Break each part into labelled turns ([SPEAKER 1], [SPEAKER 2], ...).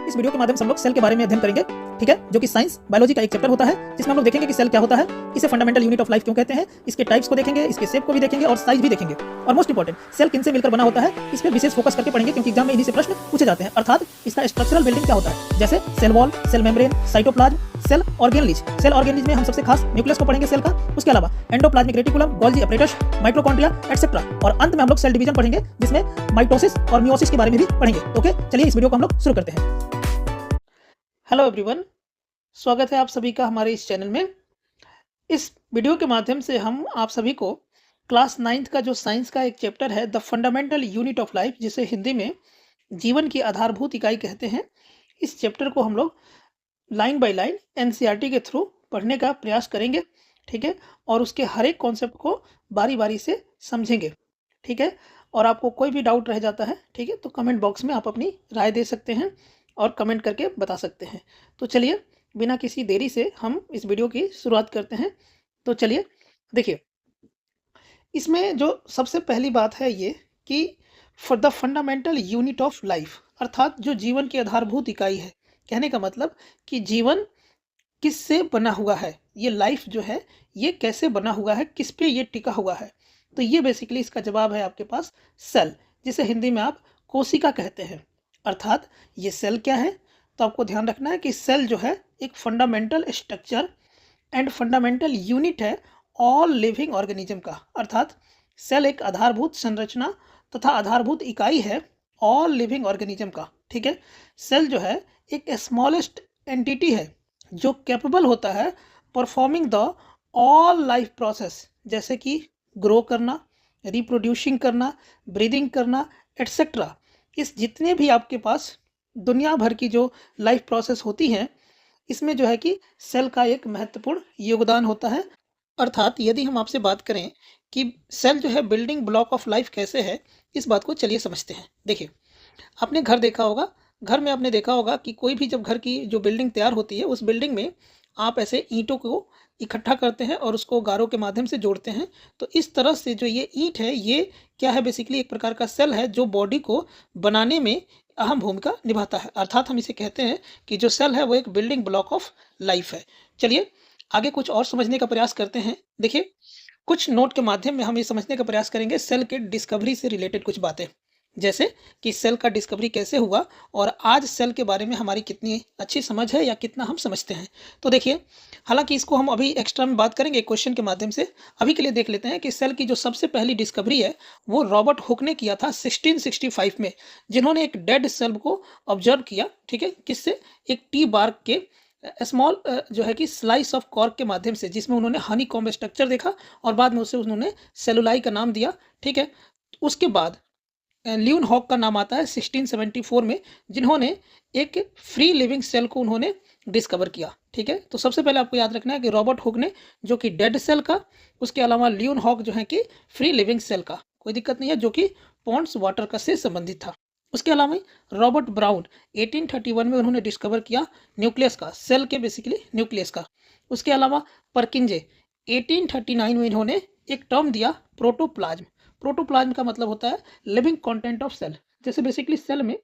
[SPEAKER 1] इस वीडियो के माध्यम से हम लोग सेल के बारे में अध्ययन करेंगे, ठीक है, जो कि साइंस बायोलॉजी का एक चैप्टर होता है, जिसमें हम लोग देखेंगे कि सेल क्या होता है, इसे फंडामेंटल यूनिट ऑफ लाइफ क्यों कहते हैं, इसके टाइप्स को देखेंगे, इसके शेप को भी देखेंगे और साइज भी देखेंगे। और मोस्ट इंपॉर्टेंट, सेल किन से मिलकर बना होता है, इस पर विशेष फोकस करके पढ़ेंगे, क्योंकि एग्जाम में इन्हीं से प्रश्न पूछे जाते हैं। अर्थात इसका स्ट्रक्चरल बिल्डिंग क्या होता है, जैसे cell wall, cell membrane, cytoplasm, cell organelles. Cell organelles में हम सबसे खास न्यूक्लियस को पढ़ेंगे सेल का, उसके अलावा endoplasmic reticulum, Golgi apparatus, mitochondria etcetera, और अंत में हम लोग सेल डिवीजन पढ़ेंगे, जिसमें माइटोसिस और मियोसिस के बारे में भी पढ़ेंगे। ओके, चलिए इस वीडियो को हम लोग शुरू करते हैं। हेलो एवरीवन, स्वागत है आप सभी का हमारे इस चैनल में। इस वीडियो के माध्यम से हम आप सभी को क्लास 9th का जो साइंस का एक चैप्टर है, the fundamental unit of life, जिसे हिंदी में जीवन की आधारभूत इकाई कहते हैं, इस चैप्टर को हम लोग लाइन बाय लाइन एनसीईआरटी के थ्रू पढ़ने का प्रयास करेंगे, ठीक है, और उसके हर एक कॉन्सेप्ट को बारी बारी से समझेंगे, ठीक है। और आपको कोई भी डाउट रह जाता है, ठीक है, तो कमेंट बॉक्स में आप अपनी राय दे सकते हैं और कमेंट करके बता सकते हैं। तो चलिए बिना किसी देरी से हम इस वीडियो की शुरुआत करते हैं। तो चलिए देखिए, इसमें जो सबसे पहली बात है ये कि for the fundamental unit of life, अर्थात जो जीवन की आधारभूत इकाई है। कहने का मतलब कि जीवन किससे बना हुआ है, ये लाइफ जो है ये कैसे बना हुआ है, किस पे ये टिका हुआ है। तो ये बेसिकली इसका जवाब है आपके पास सेल, जिसे हिंदी में आप कोशिका कहते हैं। अर्थात ये सेल क्या है, तो आपको ध्यान रखना है कि सेल जो है एक fundamental structure and fundamental unit है ऑल लिविंग ऑर्गेनिज्म का। अर्थात सेल एक आधारभूत संरचना तथा आधारभूत इकाई है ऑल लिविंग ऑर्गेनिज्म का, ठीक है। सेल जो है एक स्मॉलेस्ट एंटिटी है जो कैपेबल होता है performing the all life process, जैसे कि ग्रो करना, रिप्रोड्यूसिंग करना, ब्रीदिंग करना एटसेट्रा। इस जितने भी आपके पास दुनिया भर की जो लाइफ प्रोसेस होती हैं, इसमें जो है कि सेल का एक महत्वपूर्ण योगदान होता है। अर्थात यदि हम आपसे बात करें कि सेल जो है बिल्डिंग ब्लॉक ऑफ लाइफ कैसे है, इस बात को चलिए समझते हैं। देखिए, आपने घर देखा होगा, घर में आपने देखा होगा कि कोई भी जब घर की जो बिल्डिंग तैयार होती है, उस बिल्डिंग में आप ऐसे ईंटों को इकट्ठा करते हैं और उसको गारों के माध्यम से जोड़ते हैं। तो इस तरह से जो ये ईंट है, ये क्या है, बेसिकली एक प्रकार का सेल है जो बॉडी को बनाने में अहम भूमिका निभाता है। अर्थात हम इसे कहते हैं कि जो सेल है वो एक बिल्डिंग ब्लॉक ऑफ लाइफ है। चलिए आगे कुछ और समझने का प्रयास करते हैं। देखिए, कुछ नोट के माध्यम में हम ये समझने का प्रयास करेंगे सेल के डिस्कवरी से रिलेटेड कुछ बातें, जैसे कि सेल का डिस्कवरी कैसे हुआ और आज सेल के बारे में हमारी कितनी अच्छी समझ है या कितना हम समझते हैं। तो देखिए, हालांकि इसको हम अभी एक्स्ट्रा में बात करेंगे क्वेश्चन के माध्यम से। अभी के लिए देख लेते हैं कि सेल की जो सबसे पहली डिस्कवरी है वो रॉबर्ट हुक ने किया था 1665 में, जिन्होंने एक डेड सेल को ऑब्जर्व किया, ठीक है, किससे, एक टी बार्क के स्मॉल जो है कि स्लाइस ऑफ कॉर्क के माध्यम से, जिसमें उन्होंने हनी कॉम्ब स्ट्रक्चर देखा और बाद में उसे उन्होंने सेलुलाई का नाम दिया, ठीक है। उसके बाद ल्यून हॉक का नाम आता है 1674 में, जिन्होंने एक फ्री लिविंग सेल को उन्होंने डिस्कवर किया, ठीक है। तो सबसे पहले आपको याद रखना है कि रॉबर्ट हुक ने जो कि डेड सेल का, उसके अलावा ल्यून हॉक जो है कि फ्री लिविंग सेल का, कोई दिक्कत नहीं है, जो कि पॉन्ड्स वाटर का से संबंधित था। उसके अलावा रॉबर्ट ब्राउन 1831 में उन्होंने डिस्कवर किया न्यूक्लियस का, सेल के बेसिकली न्यूक्लियस का। उसके अलावा परकिंजे 1839 में इन्होंने एक टर्म दिया प्रोटोप्लाज्म। प्रोटोप्लाज्म का मतलब होता है लिविंग कंटेंट ऑफ सेल। जैसे बेसिकली सेल में,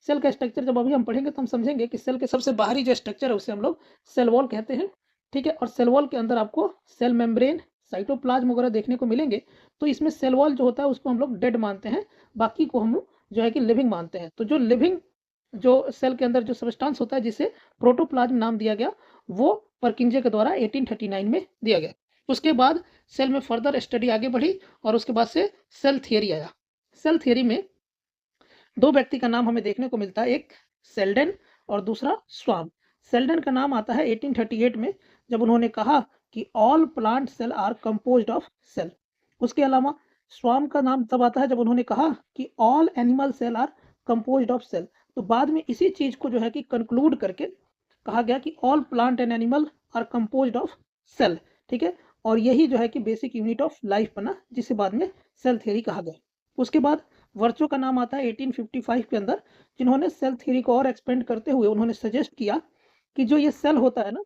[SPEAKER 1] सेल का स्ट्रक्चर जब अभी हम पढ़ेंगे तो हम समझेंगे कि सेल के सबसे बाहरी जो स्ट्रक्चर है उसे हम लोग सेल वॉल कहते हैं, ठीक है। और सेल वॉल के अंदर आपको सेल मेम्ब्रेन, साइटोप्लाज्म वगैरह देखने को मिलेंगे। तो इसमें सेल वॉल जो होता है उसको हम लोग डेड मानते हैं, बाकी को हम जो है कि लिविंग मानते हैं। तो जो लिविंग जो सेल के अंदर जो सब्सटेंस होता है जिसे प्रोटोप्लाज्म नाम दिया गया, वो परकिंजे के द्वारा 1839 में दिया गया। उसके बाद सेल में फर्दर स्टडी आगे बढ़ी और उसके बाद से सेल थियरी आया। सेल थियरी में दो व्यक्ति का नाम हमें देखने को मिलता है, एक सेल्डन और दूसरा स्वाम। सेल्डन का नाम आता है 1838 में, जब उन्होंने कहा कि all plant cell are composed of cell. उसके अलावा स्वाम का नाम तब आता है जब उन्होंने कहा कि all animal cell are composed of cell. तो बाद में इसी चीज को जो है कि कंक्लूड करके कहा गया कि all plant and animal are composed of cell, ठीक है। और यही जो है कि बेसिक यूनिट ऑफ लाइफ बना, जिसे बाद में सेल थ्योरी कहा गया। उसके बाद वर्चो का नाम आता है 1855 के अंदर, जिन्होंने सेल थ्योरी को और एक्सपेंड करते हुए उन्होंने सजेस्ट किया कि जो ये सेल होता है ना,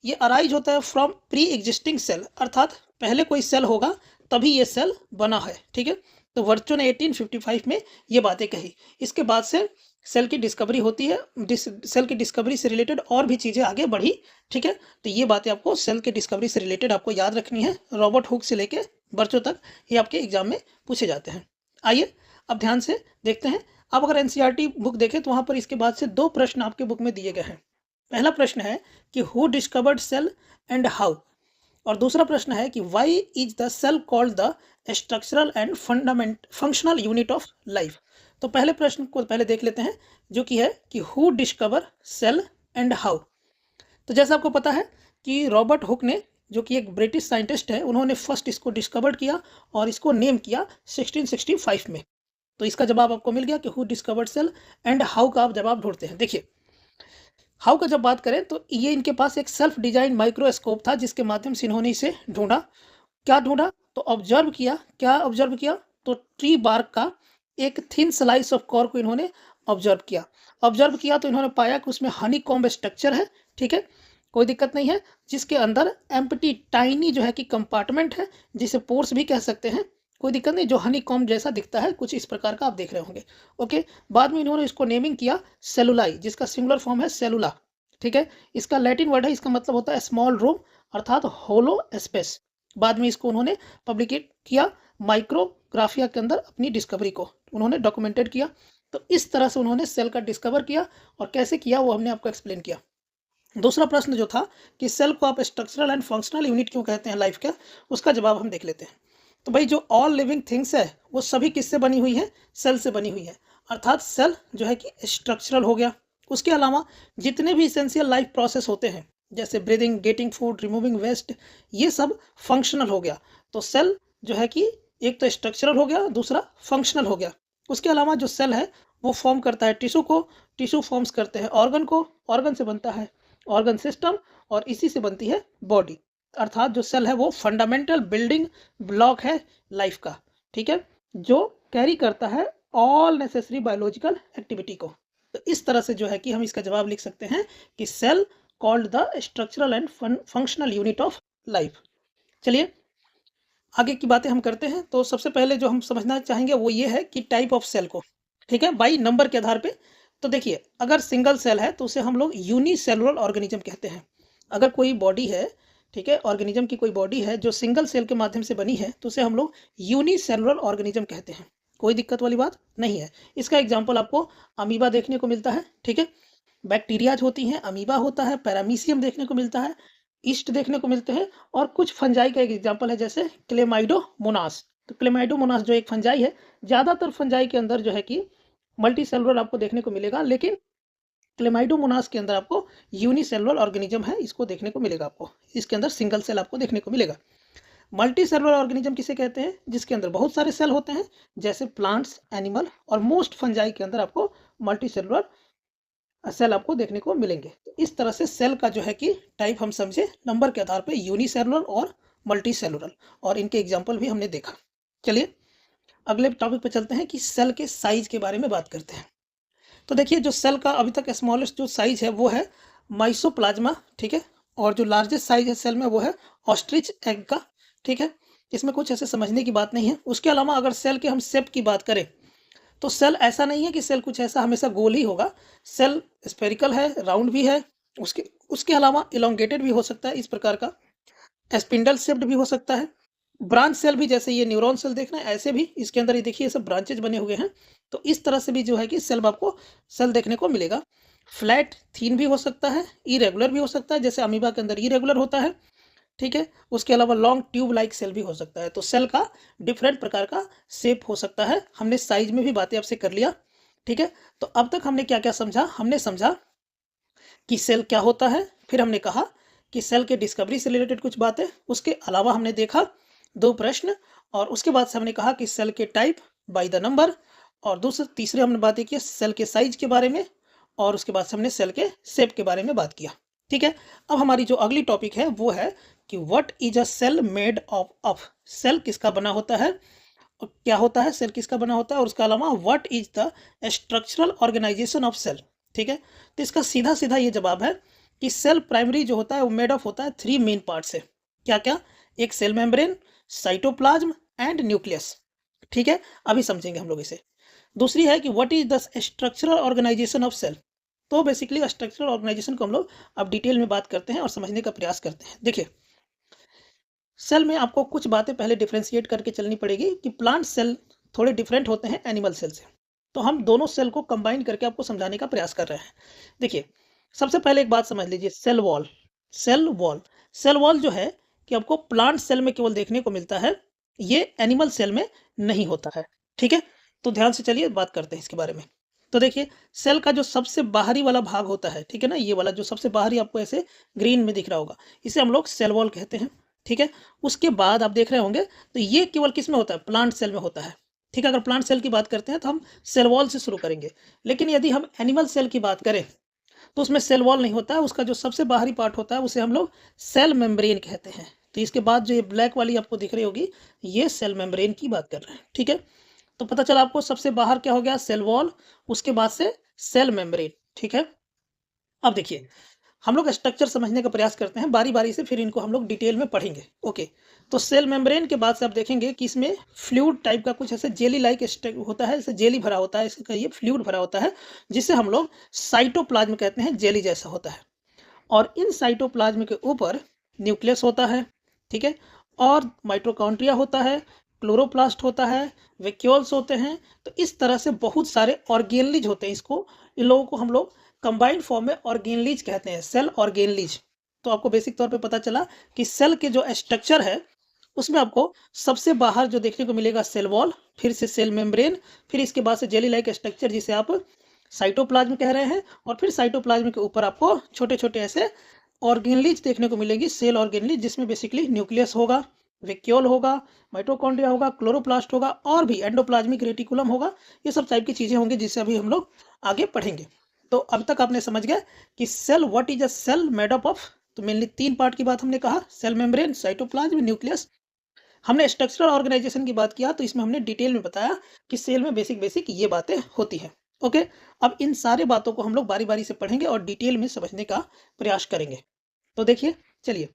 [SPEAKER 1] ये अराइज होता है फ्रॉम प्री एग्जिस्टिंग सेल, अर्थात पहले कोई सेल होगा तभी ये सेल बना है, ठीक है। तो वर्चो ने 1855 में ये बातें कही। इसके बाद से सेल की डिस्कवरी होती है, सेल की डिस्कवरी से रिलेटेड और भी चीज़ें आगे बढ़ी, ठीक है। तो ये बातें आपको सेल के डिस्कवरी से रिलेटेड आपको याद रखनी है। रॉबर्ट हुक से लेके बर्चों तक ये आपके एग्जाम में पूछे जाते हैं। आइए अब ध्यान से देखते हैं। आप अगर एनसीईआरटी बुक देखें तो वहाँ पर इसके बाद से 2 प्रश्न आपके बुक में दिए गए हैं। पहला प्रश्न है कि who discovered cell and how, और दूसरा प्रश्न है कि why is the cell called the structural and functional unit of life. तो पहले प्रश्न को पहले देख लेते हैं, जो कि है कि who discover cell and how. तो जैसा आपको पता है कि रॉबर्ट हुक ने, जो कि एक ब्रिटिश साइंटिस्ट है, उन्होंने फर्स्ट इसको डिस्कवर किया और इसको नेम किया 1665 में। तो इसका जवाब आपको मिल गया कि who discovered cell and how का आप जवाब ढूंढते हैं। देखिए हाउ का जब बात करें तो ये इनके पास एक सेल्फ डिजाइन माइक्रोस्कोप था, जिसके माध्यम से इन्होंने इसे ढूंढा। क्या ढूंढा? तो ऑब्जर्व किया। क्या ऑब्जर्व किया? तो ट्री बार्क का एक थिन स्लाइस ऑफ कॉर को इन्होंने ऑब्जर्व किया। ऑब्जर्व किया तो इन्होंने पाया कि उसमें हनी कॉम्ब स्ट्रक्चर है, ठीक है, कोई दिक्कत नहीं है, जिसके अंदर एम्प्टी टाइनी जो है कि कंपार्टमेंट है, जिसे पोर्स भी कह सकते हैं, कोई दिक्कत नहीं, जो हनी कॉम्ब जैसा दिखता है, कुछ इस प्रकार का आप देख रहे होंगे। ओके, बाद में इन्होंने इसको नेमिंग किया सेलुलाई, जिसका सिंगुलर फॉर्म है सेलुला, ठीक है। इसका लैटिन वर्ड है, इसका मतलब होता है स्मॉल रूम अर्थात होलो स्पेस। बाद में इसको उन्होंने पब्लिकेट किया माइक्रोग्राफिया के अंदर, अपनी डिस्कवरी को उन्होंने डॉक्यूमेंटेड किया। तो इस तरह से उन्होंने सेल का डिस्कवर किया, और कैसे किया वो हमने आपको एक्सप्लेन किया। दूसरा प्रश्न जो था कि सेल को आप स्ट्रक्चरल एंड फंक्शनल यूनिट क्यों कहते हैं लाइफ का, उसका जवाब हम देख लेते हैं। तो भाई जो ऑल लिविंग थिंग्स है वो सभी किससे बनी हुई है? सेल से बनी हुई है, अर्थात सेल जो है कि स्ट्रक्चरल हो गया। उसके अलावा जितने भी इसेंशियल लाइफ प्रोसेस होते हैं, जैसे breathing, getting food, removing waste, ये सब फंक्शनल हो गया। तो सेल जो है कि एक तो स्ट्रक्चरल हो गया, दूसरा फंक्शनल हो गया। उसके अलावा जो सेल है वो फॉर्म करता है टिश्यू को, टिश्यू फॉर्म्स करते हैं ऑर्गन को, ऑर्गन से बनता है ऑर्गन सिस्टम, और इसी से बनती है बॉडी। अर्थात जो सेल है वो फंडामेंटल बिल्डिंग ब्लॉक है लाइफ का, ठीक है, जो कैरी करता है ऑल नेसेसरी बायोलॉजिकल एक्टिविटी को। तो इस तरह से जो है कि हम इसका जवाब लिख सकते हैं कि cell called the structural and functional unit of life. चलिए आगे की बातें हम करते हैं। तो सबसे पहले जो हम समझना चाहेंगे वो ये है कि टाइप ऑफ सेल को, ठीक है, बाई नंबर के आधार पे। तो देखिए अगर सिंगल सेल है तो उसे हम लोग यूनिसेलुलर ऑर्गेनिज्म कहते हैं। अगर कोई बॉडी है, ठीक है, ऑर्गेनिज्म की कोई बॉडी है जो सिंगल सेल के माध्यम से बनी है, तो उसे हम लोग यूनिसेलुलर ऑर्गेनिज्म कहते हैं। कोई दिक्कत वाली बात नहीं है। इसका एग्जाम्पल आपको अमीबा देखने को मिलता है, ठीक है, बैक्टीरियाज होती हैं, अमीबा होता है, पैरामीशियम देखने को मिलता है, ईस्ट देखने को मिलते हैं, और कुछ फंजाई का एक एग्जाम्पल है जैसे क्लेमाइडोमोनास। तो क्लेमाइडोमोनास जो एक फंजाई है, ज़्यादातर फंजाई के अंदर जो है कि मल्टी सेलुलर आपको देखने को मिलेगा, लेकिन क्लेमाइडोमोनास के अंदर आपको यूनिसेलुलर ऑर्गेनिज्म है, इसको देखने को मिलेगा आपको। इसके अंदर सिंगल सेल आपको देखने को मिलेगा। मल्टी सेलुलर ऑर्गेनिज्म किसे कहते हैं? जिसके अंदर बहुत सारे सेल होते हैं, जैसे प्लांट्स, एनिमल, और मोस्ट फंजाई के अंदर आपको मल्टी सेलुलर सेल आपको देखने को मिलेंगे। तो इस तरह से सेल का जो है कि टाइप हम समझे नंबर के आधार पे, यूनिसेलुलर और मल्टी सेलुलर, और इनके एग्जाम्पल भी हमने देखा। चलिए अगले टॉपिक पे चलते हैं कि सेल के साइज के बारे में बात करते हैं। तो देखिए जो सेल का अभी तक स्मॉलेस्ट जो साइज है वो है माइसोप्लाज्मा, ठीक है, और जो लार्जेस्ट साइज है सेल में वो है ऑस्ट्रिच एग का, ठीक है। इसमें कुछ ऐसे समझने की बात नहीं है। उसके अलावा अगर सेल के हम शेप की बात करें तो सेल ऐसा नहीं है कि सेल कुछ ऐसा हमेशा गोल ही होगा। सेल स्फेरिकल है, राउंड भी है, उसके उसके अलावा इलोंगेटेड भी हो सकता है, इस प्रकार का स्पिंडल शेप्ड भी हो सकता है। ब्रांच सेल भी, जैसे ये न्यूरॉन सेल देखना है, ऐसे भी इसके अंदर ये देखिए सब ब्रांचेज बने हुए हैं। तो इस तरह से भी जो है कि सेल में आपको सेल देखने को मिलेगा। फ्लैट थीन भी हो सकता है, इरेगुलर भी हो सकता है, जैसे अमीबा के अंदर इरेगुलर होता है, ठीक है। उसके अलावा लॉन्ग ट्यूब लाइक सेल भी हो सकता है। तो सेल का डिफरेंट प्रकार का शेप हो सकता है। हमने साइज में भी बातें आपसे कर लिया, ठीक है। तो अब तक हमने क्या क्या समझा? हमने समझा कि सेल क्या होता है, फिर हमने कहा कि सेल के डिस्कवरी से रिलेटेड कुछ बातें, उसके अलावा हमने देखा 2 प्रश्न, और उसके बाद से हमने कहा कि सेल के टाइप बाय द नंबर, और तीसरे हमने बातें की सेल के साइज के बारे में, और उसके बाद से हमने सेल के शेप के बारे में बात किया, ठीक है। अब हमारी जो अगली टॉपिक है वो है कि what is a cell made of. Cell किसका बना होता है, और क्या होता है सेल, किसका बना होता है, और उसके अलावा what is the structural organisation of cell, ठीक है। तो इसका सीधा सीधा ये जवाब है कि सेल प्राइमरी जो होता है वो मेड ऑफ होता है 3 मेन पार्ट से। क्या क्या? एक cell membrane, cytoplasm and nucleus, ठीक है। अभी समझेंगे हम लोग इसे। दूसरी है कि what is the structural organisation of cell. तो बेसिकली स्ट्रक्चरल ऑर्गेनाइजेशन को हम लोग अब डिटेल में बात करते हैं और समझने का प्रयास करते हैं। देखिए, सेल में आपको कुछ बातें पहले डिफ्रेंशिएट करके चलनी पड़ेगी कि प्लांट सेल थोड़े डिफरेंट होते हैं एनिमल सेल से। तो हम दोनों सेल को कंबाइन करके आपको समझाने का प्रयास कर रहे हैं। देखिए, सबसे पहले एक बात समझ लीजिए, cell wall. Cell wall, cell wall जो है कि आपको प्लांट सेल में केवल देखने को मिलता है, ये एनिमल सेल में नहीं होता है। ठीक है, तो ध्यान से चलिए बात करते हैं इसके बारे में। तो देखिए, सेल का जो सबसे बाहरी वाला भाग होता है, ठीक है ना, ये वाला जो सबसे बाहरी आपको ऐसे ग्रीन में दिख रहा होगा, इसे हम लोग सेल वॉल कहते हैं। ठीक है, उसके बाद आप देख रहे होंगे तो ये केवल किस में होता है, प्लांट सेल में होता है। ठीक है, अगर प्लांट सेल की बात करते हैं तो हम सेल वॉल से शुरू करेंगे, लेकिन यदि हम एनिमल सेल की बात करें तो उसमें सेल वॉल नहीं होता है, उसका जो सबसे बाहरी पार्ट होता है उसे हम लोग सेल मेम्ब्रेन कहते हैं। तो इसके बाद जो ये ब्लैक वाली आपको दिख रही होगी, ये सेल मेम्ब्रेन की बात कर रहे हैं। ठीक है, तो पता चला आपको सबसे बाहर क्या हो गया, सेल वॉल, उसके बाद से सेल मेम्ब्रेन। ठीक है, अब देखिए, हम लोग स्ट्रक्चर समझने का प्रयास करते हैं बारी बारी से, फिर इनको हम लोग डिटेल में पढ़ेंगे। ओके, तो सेल मेम्ब्रेन के बाद से आप देखेंगे कि इसमें फ्लूइड टाइप का कुछ ऐसे जेली लाइक होता है, ऐसे जेली भरा होता है, इसे कहिए फ्लूइड भरा होता है, जिसे हम लोग साइटोप्लाज्म कहते हैं, जेली जैसा होता है। और इन साइटोप्लाज्म के ऊपर न्यूक्लियस होता है। ठीक है, और माइटोकॉन्ड्रिया होता है, क्लोरोप्लास्ट होता है, वैक्यूल्स होते हैं। तो इस तरह से बहुत सारे ऑर्गेनलीज होते हैं। इसको, इन लोगों को हम लोग कंबाइंड फॉर्म में ऑर्गेनलीज कहते हैं, सेल ऑर्गेनलीज। तो आपको बेसिक तौर पे पता चला कि सेल के जो स्ट्रक्चर है उसमें आपको सबसे बाहर जो देखने को मिलेगा सेल वॉल, फिर से सेल मेम्ब्रेन, फिर इसके बाद से जेली लाइक स्ट्रक्चर जिसे आप साइटोप्लाज्म कह रहे हैं, और फिर साइटोप्लाज्म के ऊपर आपको छोटे छोटे ऐसे ऑर्गेनलीज देखने को मिलेंगी, सेल ऑर्गेनलीज, जिसमें बेसिकली न्यूक्लियस होगा, वैक्यूल होगा, माइटोकॉन्ड्रिया होगा, क्लोरोप्लास्ट होगा, और भी एंडोप्लाज्मिक रेटिकुलम होगा। ये सब टाइप की चीजें होंगी जिससे अभी हम लोग आगे पढ़ेंगे। तो अब तक आपने समझ गया कि cell, what is a cell made up of. तो मेनली 3 पार्ट की बात हमने कहा, सेल मेम्ब्रेन, साइटोप्लाज्म, न्यूक्लियस। हमने स्ट्रक्चरल ऑर्गेनाइजेशन की बात किया तो इसमें हमने डिटेल में बताया कि सेल में बेसिक बेसिक ये बातें होती हैं। ओके, अब इन सारे बातों को हम लोग बारी बारी से पढ़ेंगे और डिटेल में समझने का प्रयास करेंगे। तो देखिए, चलिए,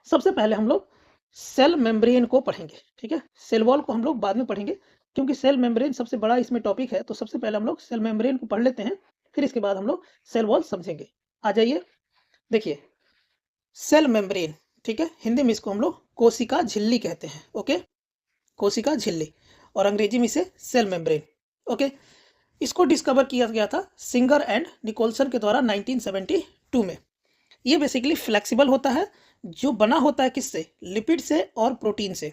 [SPEAKER 1] सबसे पहले हम लोग सेल मेम्ब्रेन को पढ़ेंगे। ठीक है, सेल वॉल को हम लोग बाद में पढ़ेंगे, क्योंकि सेल मेम्ब्रेन सबसे बड़ा इसमें टॉपिक है। तो सबसे पहले हम लोग सेल मेम्ब्रेन को पढ़ लेते हैं, फिर इसके बाद हम लोग सेल वॉल समझेंगे। आ जाइए, देखिए, सेल मेम्ब्रेन, ठीक है, हिंदी में इसको हम लोग कोशिका झिल्ली कहते हैं। ओके, कोशिका झिल्ली, और अंग्रेजी में इसे सेल मेम्ब्रेन। ओके, इसको डिस्कवर किया गया था सिंगर एंड निकोलसन के द्वारा 1972 में। ये बेसिकली फ्लेक्सिबल होता है, जो बना होता है किससे, लिपिड से और प्रोटीन से।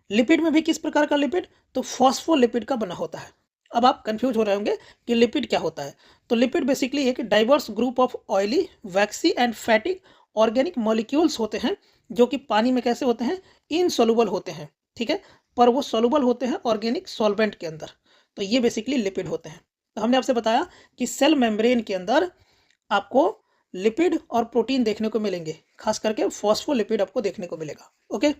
[SPEAKER 1] लिपिड में भी किस प्रकार का लिपिड, तो फॉस्फोलिपिड का बना होता है। अब आप कंफ्यूज हो रहे होंगे कि लिपिड क्या होता है। तो लिपिड बेसिकली एक diverse group of oily, vaccine and fatty organic molecules होते हैं, जो कि पानी में कैसे होते हैं, इनसॉल्युबल होते हैं। ठीक है, पर वो सॉल्युबल होते हैं ऑर्गेनिक सॉल्वेंट के अंदर। तो ये बेसिकली लिपिड होते हैं। तो हमने आपसे बताया कि सेल मेम्ब्रेन के अंदर आपको लिपिड और प्रोटीन देखने को मिलेंगे, खास करके फॉस्फोलिपिड आपको देखने को मिलेगा। ओके,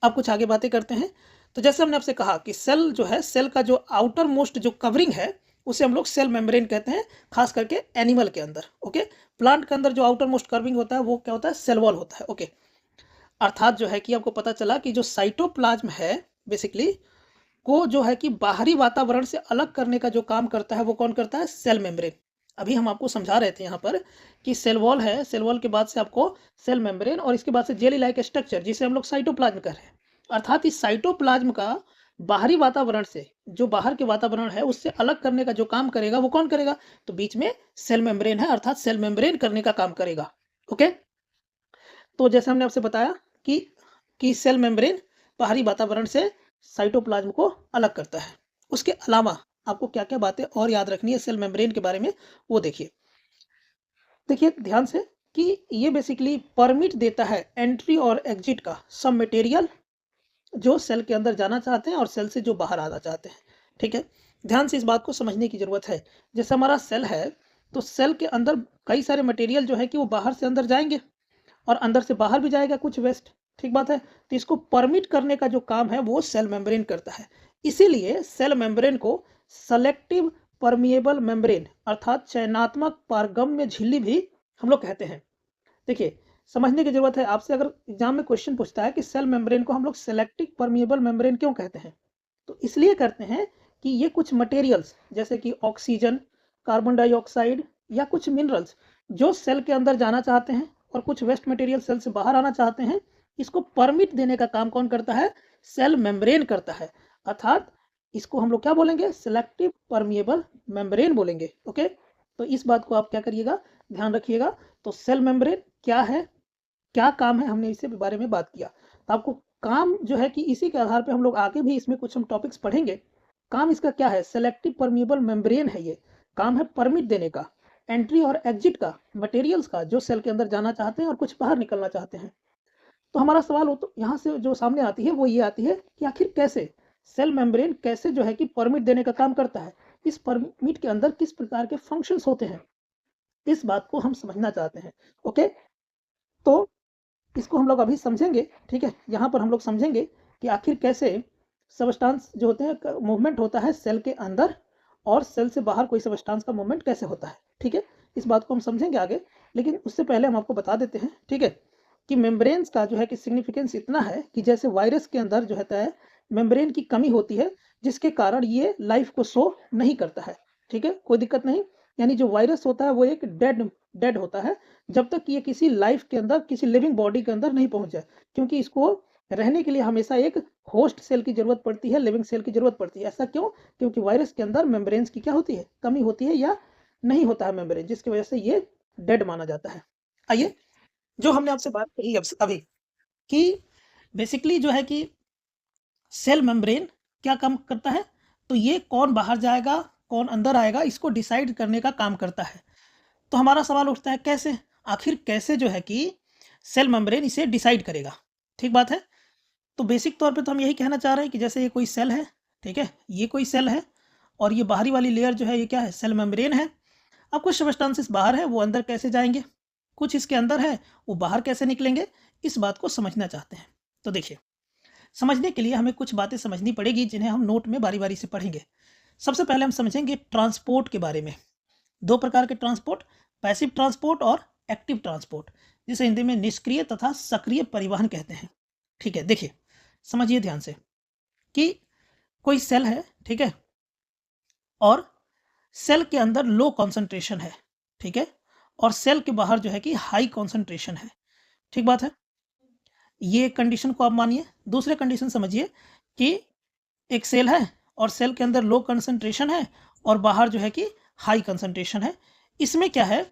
[SPEAKER 1] अब कुछ आगे बातें करते हैं। तो जैसे हमने आपसे कहा कि सेल जो है, सेल का जो आउटर मोस्ट जो कवरिंग है उसे हम लोग सेल मेम्ब्रेन कहते हैं, खास करके एनिमल के अंदर। ओके, प्लांट के अंदर जो आउटर मोस्ट कवरिंग होता है वो क्या होता है, सेल वॉल होता है। ओके, अर्थात जो है कि आपको पता चला कि जो साइटोप्लाज्म है बेसिकली को जो है कि बाहरी वातावरण से अलग करने का जो काम करता है वो कौन करता है, सेल मेम्ब्रेन। अभी हम आपको समझा रहे थे यहाँ पर कि सेल वॉल है, सेल वॉल के बाद से आपको सेल मेम्ब्रेन, और इसके बाद से जेली लाइक स्ट्रक्चर जिसे हम लोग साइटोप्लाज्म कह रहे हैं। अर्थात इस साइटोप्लाज्म का बाहरी वातावरण से, जो बाहर के वातावरण है उससे अलग करने का जो काम करेगा वो कौन करेगा, तो बीच में सेल मेम्ब्रेन है, अर्थात सेल मेम्ब्रेन करने का काम करेगा। ओके, तो जैसे हमने आपसे बताया कि सेल मेम्ब्रेन बाहरी वातावरण से साइटोप्लाज्म को अलग करता है। उसके अलावा आपको क्या क्या बातें और याद रखनी है सेल मेम्ब्रेन के बारे में, वो देखिए। देखिए ध्यान से कि ये बेसिकली परमिट देता है एंट्री और एग्जिट का सब मटेरियल जो सेल के अंदर जाना चाहते हैं और सेल से जो बाहर आना चाहते हैं। ठीक है, ध्यान से इस बात को समझने की जरूरत है। जैसे हमारा सेल है, तो सेल के अंदर कई सारे मटेरियल जो है कि वो बाहर से अंदर जाएंगे और अंदर से बाहर भी जाएगा कुछ वेस्ट। ठीक बात है, तो इसको परमिट करने का जो काम है वो सेल मेम्ब्रेन करता है। इसीलिए सेल मेम्ब्रेन को सेलेक्टिव परमिएबल मेम्ब्रेन, अर्थात चयनात्मक पारगम्य झिल्ली भी हम लोग कहते हैं। देखिए, समझने की जरूरत है। आपसे अगर एग्जाम में क्वेश्चन पूछता है कि सेल मेम्ब्रेन को हम लोग सेलेक्टिव परमिएबल मेम्ब्रेन क्यों कहते हैं, तो इसलिए करते हैं कि ये कुछ मटेरियल्स जैसे कि ऑक्सीजन, कार्बन डाइऑक्साइड या कुछ मिनरल्स जो सेल के अंदर जाना चाहते हैं और कुछ वेस्ट मटेरियल सेल से बाहर आना चाहते हैं, इसको परमिट देने का काम कौन करता है? सेल मेम्ब्रेन करता है। अर्थात इसको हम लोग क्या बोलेंगे? सिलेक्टिव परमिएबल मेम्ब्रेन बोलेंगे। ओके, तो इस बात को आप क्या करिएगा, ध्यान रखिएगा। तो सेल मेम्ब्रेन क्या है, क्या काम है, हमने इसके बारे में बात किया। तो आपको काम जो है कि इसी के आधार पे हम लोग आगे भी इसमें कुछ हम टॉपिक्स पढ़ेंगे। काम इसका क्या है? सेलेक्टिव परमिएबल मेम्ब्रेन है। ये काम है परमिट देने का, एंट्री और एग्जिट का, मटेरियल्स का जो सेल के अंदर जाना चाहते हैं और कुछ बाहर निकलना चाहते हैं। तो हमारा सवाल हो तो यहाँ से जो सामने आती है वो ये आती है कि आखिर कैसे सेल मेम्ब्रेन कैसे जो है कि परमिट देने का काम करता है, इस परमिट के अंदर किस प्रकार के फंक्शंस होते हैं, इस बात को हम समझना चाहते हैं। ओके, तो इसको हम लोग अभी समझेंगे। ठीक है, यहाँ पर हम लोग समझेंगे कि आखिर कैसे सबस्टांस जो होते हैं मूवमेंट होता है सेल के अंदर और सेल से बाहर कोई सबस्टांस का मूवमेंट कैसे होता है। ठीक है, इस बात को हम समझेंगे आगे, लेकिन उससे पहले हम आपको बता देते हैं, ठीक है, कि मेम्ब्रेन्स का जो है कि सिग्निफिकेंस इतना है कि जैसे वायरस के अंदर जो होता है मेम्ब्रेन की कमी होती है, जिसके कारण ये लाइफ को शो नहीं करता है। ठीक है, कोई दिक्कत नहीं, यानी जो वायरस होता है वो एक डेड होता है जब तक ये किसी लाइफ के अंदर, किसी लिविंग बॉडी के अंदर नहीं पहुंच जाए, क्योंकि इसको रहने के लिए हमेशा एक होस्ट सेल की जरूरत पड़ती है, लिविंग सेल की जरूरत पड़ती है। ऐसा क्यों? क्योंकि वायरस के अंदर मेम्ब्रेन्स की क्या होती है? कमी होती है या नहीं होता है मेम्ब्रेन, जिसकी वजह से ये डेड माना जाता है। आइए, जो हमने आपसे बात कही अभी कि बेसिकली जो है कि सेल मेम्ब्रेन क्या काम करता है, तो ये कौन बाहर जाएगा कौन अंदर आएगा इसको डिसाइड करने का काम करता है। तो हमारा सवाल उठता है कैसे, आखिर कैसे जो है कि सेल मेम्ब्रेन इसे डिसाइड करेगा। ठीक बात है, तो बेसिक तौर पे तो हम यही कहना चाह रहे हैं कि जैसे ये कोई सेल है, ठीक है, ये कोई सेल है और ये बाहरी वाली लेयर जो है ये क्या है? सेल मेम्ब्रेन है। अब कुछ सबस्टांसेस बाहर है, वो अंदर कैसे जाएंगे, कुछ इसके अंदर है, वो बाहर कैसे निकलेंगे, इस बात को समझना चाहते हैं। तो देखिए, समझने के लिए हमें कुछ बातें समझनी पड़ेगी जिन्हें हम नोट में बारी बारी से पढ़ेंगे। सबसे पहले हम समझेंगे ट्रांसपोर्ट के बारे में। दो प्रकार के ट्रांसपोर्ट, पैसिव ट्रांसपोर्ट और एक्टिव ट्रांसपोर्ट, जिसे हिंदी में निष्क्रिय तथा सक्रिय परिवहन कहते हैं। ठीक है, देखिए समझिए ध्यान से कि कोई सेल है, ठीक है, और सेल के अंदर लो कॉन्सेंट्रेशन है, ठीक है, और सेल के बाहर जो है कि हाई कॉन्सेंट्रेशन है। ठीक बात है, ये कंडीशन को आप मानिए। दूसरे कंडीशन समझिए कि एक सेल है और सेल के अंदर लो कंसंट्रेशन है और बाहर जो है कि हाई कंसंट्रेशन है। इसमें क्या है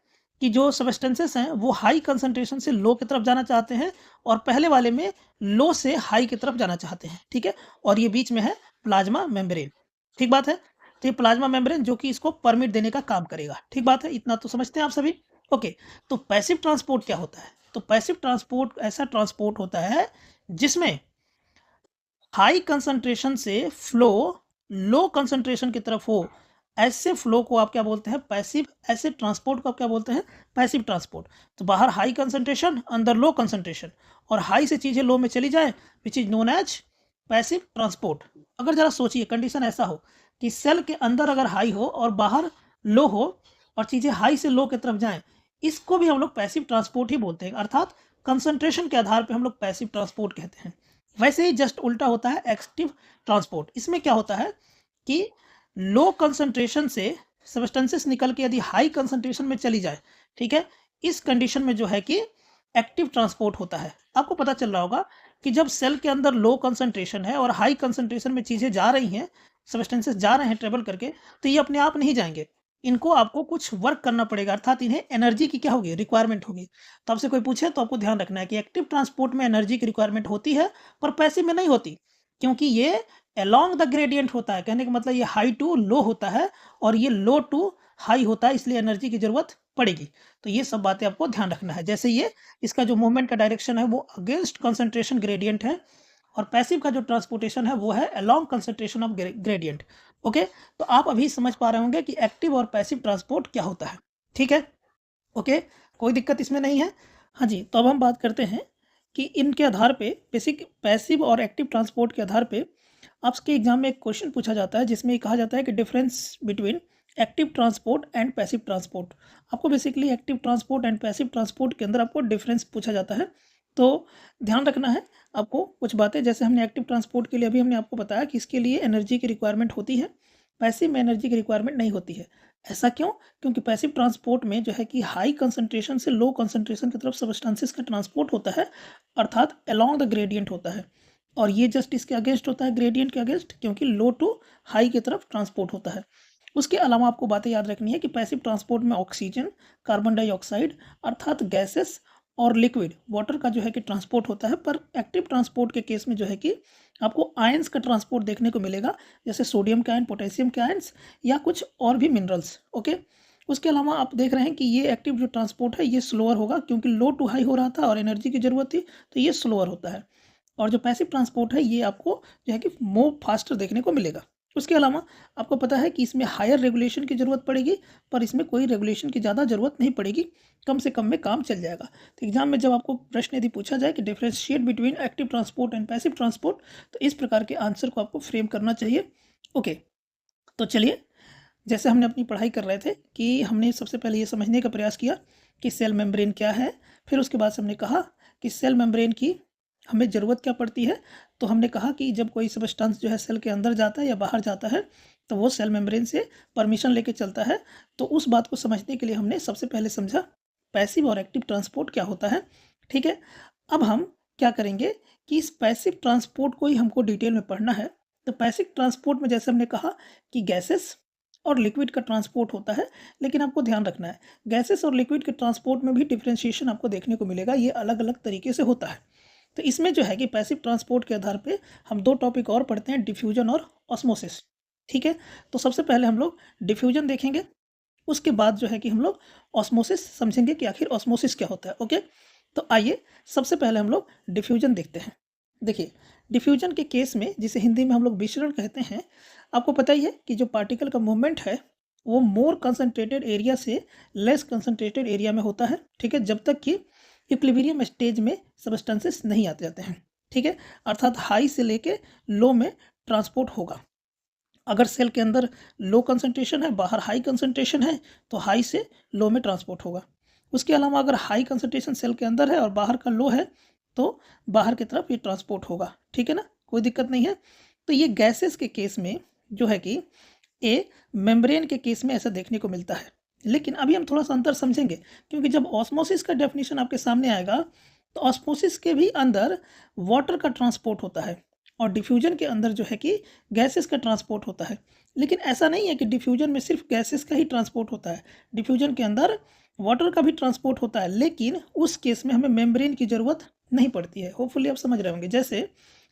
[SPEAKER 1] कि जो सबस्टेंसेस हैं वो हाई कंसंट्रेशन से लो की तरफ जाना चाहते हैं और पहले वाले में लो से हाई की तरफ जाना चाहते हैं। ठीक है, और ये बीच में है प्लाज्मा मेम्ब्रेन। ठीक बात है, तो ये प्लाज्मा मेम्ब्रेन जो कि इसको परमिट देने का काम करेगा। ठीक बात है, इतना तो समझते हैं आप सभी। ओके, तो पैसिव ट्रांसपोर्ट क्या होता है? तो पैसिव ट्रांसपोर्ट ऐसा ट्रांसपोर्ट होता है जिसमें हाई कंसंट्रेशन से फ्लो लो कंसंट्रेशन की तरफ हो। ऐसे फ्लो को आप क्या बोलते हैं? पैसिव। ऐसे ट्रांसपोर्ट को आप क्या बोलते हैं? Passive transport. तो बाहर हाई कंसंट्रेशन, अंदर लो कंसंट्रेशन, और हाई से चीजें लो में चली जाए, which is known as passive transport. अगर जरा सोचिए, कंडीशन ऐसा हो कि सेल के अंदर अगर हाई हो और बाहर लो हो और चीजें हाई से लो की तरफ जाएं, इसको भी हम लोग पैसिव ट्रांसपोर्ट ही बोलते हैं। अर्थात कंसंट्रेशन के आधार पर हम लोग पैसिव ट्रांसपोर्ट कहते हैं। वैसे ही जस्ट उल्टा होता है एक्टिव ट्रांसपोर्ट। इसमें क्या होता है कि लो कंसंट्रेशन से सब्सटेंसेस निकल के यदि हाई कंसंट्रेशन में चली जाए, ठीक है, इस कंडीशन में जो है कि एक्टिव ट्रांसपोर्ट होता है। आपको पता चल रहा होगा कि जब सेल के अंदर लो कंसंट्रेशन है और हाई कंसंट्रेशन में चीज़ें जा रही हैं, सब्सटेंसेस जा रहे हैं ट्रेवल करके, तो ये अपने आप नहीं जाएंगे, इनको आपको कुछ वर्क करना पड़ेगा, अर्थात इन्हें एनर्जी की क्या होगी? रिक्वायरमेंट होगी। तो आपसे कोई पूछे तो आपको ध्यान रखना है कि एक्टिव ट्रांसपोर्ट में एनर्जी की रिक्वायरमेंट होती है पर पैसिव में नहीं होती, क्योंकि ये अलोंग द ग्रेडियंट होता है। कहने का मतलब ये हाई टू लो होता है और ये लो टू हाई होता है, इसलिए एनर्जी की जरूरत पड़ेगी। तो ये सब बातें आपको ध्यान रखना है। जैसे ये इसका जो मूवमेंट का डायरेक्शन है वो अगेंस्ट कंसंट्रेशन ग्रेडियंट है, और पैसिव का जो ट्रांसपोर्टेशन है वो है along concentration of gradient. Okay, तो आप अभी समझ पा रहे होंगे कि एक्टिव और पैसिव ट्रांसपोर्ट क्या होता है। ठीक है, ओके, कोई दिक्कत इसमें नहीं है। हाँ जी, तो अब हम बात करते हैं कि इनके आधार पे, बेसिक पैसिव और एक्टिव ट्रांसपोर्ट के आधार पे आपके एग्जाम में एक क्वेश्चन पूछा जाता है जिसमें कहा जाता है कि difference between active transport and passive transport. आपको basically active transport and passive transport के अंदर आपको डिफरेंस पूछा जाता है। तो ध्यान रखना है आपको कुछ बातें। जैसे हमने एक्टिव ट्रांसपोर्ट के लिए अभी हमने आपको बताया कि इसके लिए एनर्जी की रिक्वायरमेंट होती है, पैसिव में एनर्जी की रिक्वायरमेंट नहीं होती है। ऐसा क्यों? क्योंकि पैसिव ट्रांसपोर्ट में जो है कि हाई कंसंट्रेशन से लो कंसंट्रेशन की तरफ सब्सटेंसेस का ट्रांसपोर्ट होता है, अर्थात अलोंग द ग्रेडियंट होता है। और ये जस्ट इसके अगेंस्ट होता है, ग्रेडियंट के अगेंस्ट, क्योंकि लो टू हाई की तरफ ट्रांसपोर्ट होता है। उसके अलावा आपको बातें याद रखनी है कि पैसिव ट्रांसपोर्ट में ऑक्सीजन, कार्बन डाइऑक्साइड अर्थात गैसेस और लिक्विड वाटर का जो है कि ट्रांसपोर्ट होता है। पर एक्टिव ट्रांसपोर्ट के केस में जो है कि आपको आयंस का ट्रांसपोर्ट देखने को मिलेगा, जैसे सोडियम के आयन, पोटेशियम के आयंस या कुछ और भी मिनरल्स। ओके, उसके अलावा आप देख रहे हैं कि ये एक्टिव जो ट्रांसपोर्ट है ये स्लोअर होगा, क्योंकि लो टू हाई हो रहा था और एनर्जी की जरूरत थी, तो ये स्लोअर होता है। और जो पैसिव ट्रांसपोर्ट है ये आपको जो है कि मूव फास्टर देखने को मिलेगा। उसके अलावा आपको पता है कि इसमें हायर रेगुलेशन की ज़रूरत पड़ेगी, पर इसमें कोई रेगुलेशन की ज़्यादा ज़रूरत नहीं पड़ेगी, कम से कम में काम चल जाएगा। तो एग्जाम में जब आपको प्रश्न यदि पूछा जाए कि differentiate between active transport and passive transport, तो इस प्रकार के आंसर को आपको फ्रेम करना चाहिए। ओके, तो चलिए, जैसे हमने अपनी पढ़ाई कर रहे थे कि हमने सबसे पहले ये समझने का प्रयास किया कि सेल मेम्ब्रेन क्या है। फिर उसके बाद हमने कहा कि सेल मेम्ब्रेन की हमें ज़रूरत क्या पड़ती है। तो हमने कहा कि जब कोई सब्सटेंस जो है सेल के अंदर जाता है या बाहर जाता है, तो वो सेल मेम्ब्रेन से परमिशन लेके चलता है। तो उस बात को समझने के लिए हमने सबसे पहले समझा पैसिव और एक्टिव ट्रांसपोर्ट क्या होता है। ठीक है, अब हम क्या करेंगे कि इस पैसिव ट्रांसपोर्ट को ही हमको डिटेल में पढ़ना है। तो पैसिव ट्रांसपोर्ट में जैसे हमने कहा कि गैसेस और लिक्विड का ट्रांसपोर्ट होता है, लेकिन आपको ध्यान रखना है गैसेस और लिक्विड के ट्रांसपोर्ट में भी डिफ्रेंशिएशन आपको देखने को मिलेगा, ये अलग अलग तरीके से होता है। तो इसमें जो है कि पैसिव ट्रांसपोर्ट के आधार पे हम दो टॉपिक और पढ़ते हैं, डिफ्यूजन और ऑस्मोसिस। ठीक है, तो सबसे पहले हम लोग डिफ्यूजन देखेंगे, उसके बाद जो है कि हम लोग ऑस्मोसिस समझेंगे कि आखिर ऑस्मोसिस क्या होता है। ओके, तो आइए सबसे पहले हम लोग डिफ्यूजन देखते हैं। देखिए, डिफ्यूजन के केस में, जिसे हिंदी में हम लोग विसरण कहते हैं, आपको पता ही है कि जो पार्टिकल का मूवमेंट है वो मोर कंसनट्रेटेड एरिया से लेस कंसनट्रेटेड एरिया में होता है। ठीक है, जब तक कि इक्विलिब्रियम स्टेज में सब्सटेंसेस नहीं आते जाते हैं। ठीक है, अर्थात हाई से लेके लो में ट्रांसपोर्ट होगा। अगर सेल के अंदर लो कंसंट्रेशन है, बाहर हाई कंसंट्रेशन है, तो हाई से लो में ट्रांसपोर्ट होगा। उसके अलावा अगर हाई कंसंट्रेशन सेल के अंदर है और बाहर का लो है, तो बाहर की तरफ ये ट्रांसपोर्ट होगा। ठीक है ना, कोई दिक्कत नहीं है। तो ये गैसेस के केस में जो है कि ए मेम्ब्रेन के केस में ऐसा देखने को मिलता है। लेकिन अभी हम थोड़ा सा अंतर समझेंगे, क्योंकि जब ऑस्मोसिस का डेफिनेशन आपके सामने आएगा, तो ऑस्मोसिस के भी अंदर वाटर का ट्रांसपोर्ट होता है और डिफ्यूजन के अंदर जो है कि गैसेस का ट्रांसपोर्ट होता है। लेकिन ऐसा नहीं है कि डिफ्यूजन में सिर्फ गैसेस का ही ट्रांसपोर्ट होता है, डिफ्यूजन के अंदर वाटर का भी ट्रांसपोर्ट होता है, लेकिन उस केस में हमें मेम्ब्रेन की ज़रूरत नहीं पड़ती है। होपफुली आप समझ रहे होंगे। जैसे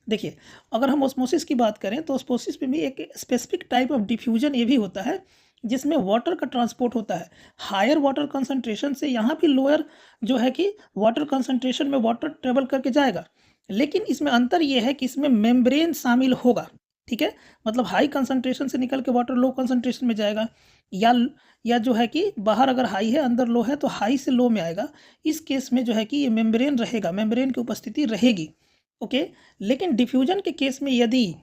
[SPEAKER 1] देखिए, अगर हम ऑस्मोसिस की बात करें तो ऑस्मोसिस में भी एक स्पेसिफिक टाइप ऑफ डिफ्यूजन ये भी होता है, जिसमें वाटर का ट्रांसपोर्ट होता है। हायर वाटर कंसंट्रेशन से यहाँ भी लोअर जो है कि वाटर कंसंट्रेशन में वाटर ट्रेवल करके जाएगा, लेकिन इसमें अंतर ये है कि इसमें मेम्ब्रेन शामिल होगा। ठीक है, मतलब हाई कंसंट्रेशन से निकल के वाटर लो कंसंट्रेशन में जाएगा, या जो है कि बाहर अगर हाई है अंदर लो है, तो हाई से लो में आएगा। इस केस में जो है कि ये मेम्ब्रेन रहेगा, मेम्ब्रेन की उपस्थिति रहेगी। ओके, लेकिन डिफ्यूजन के केस में यदि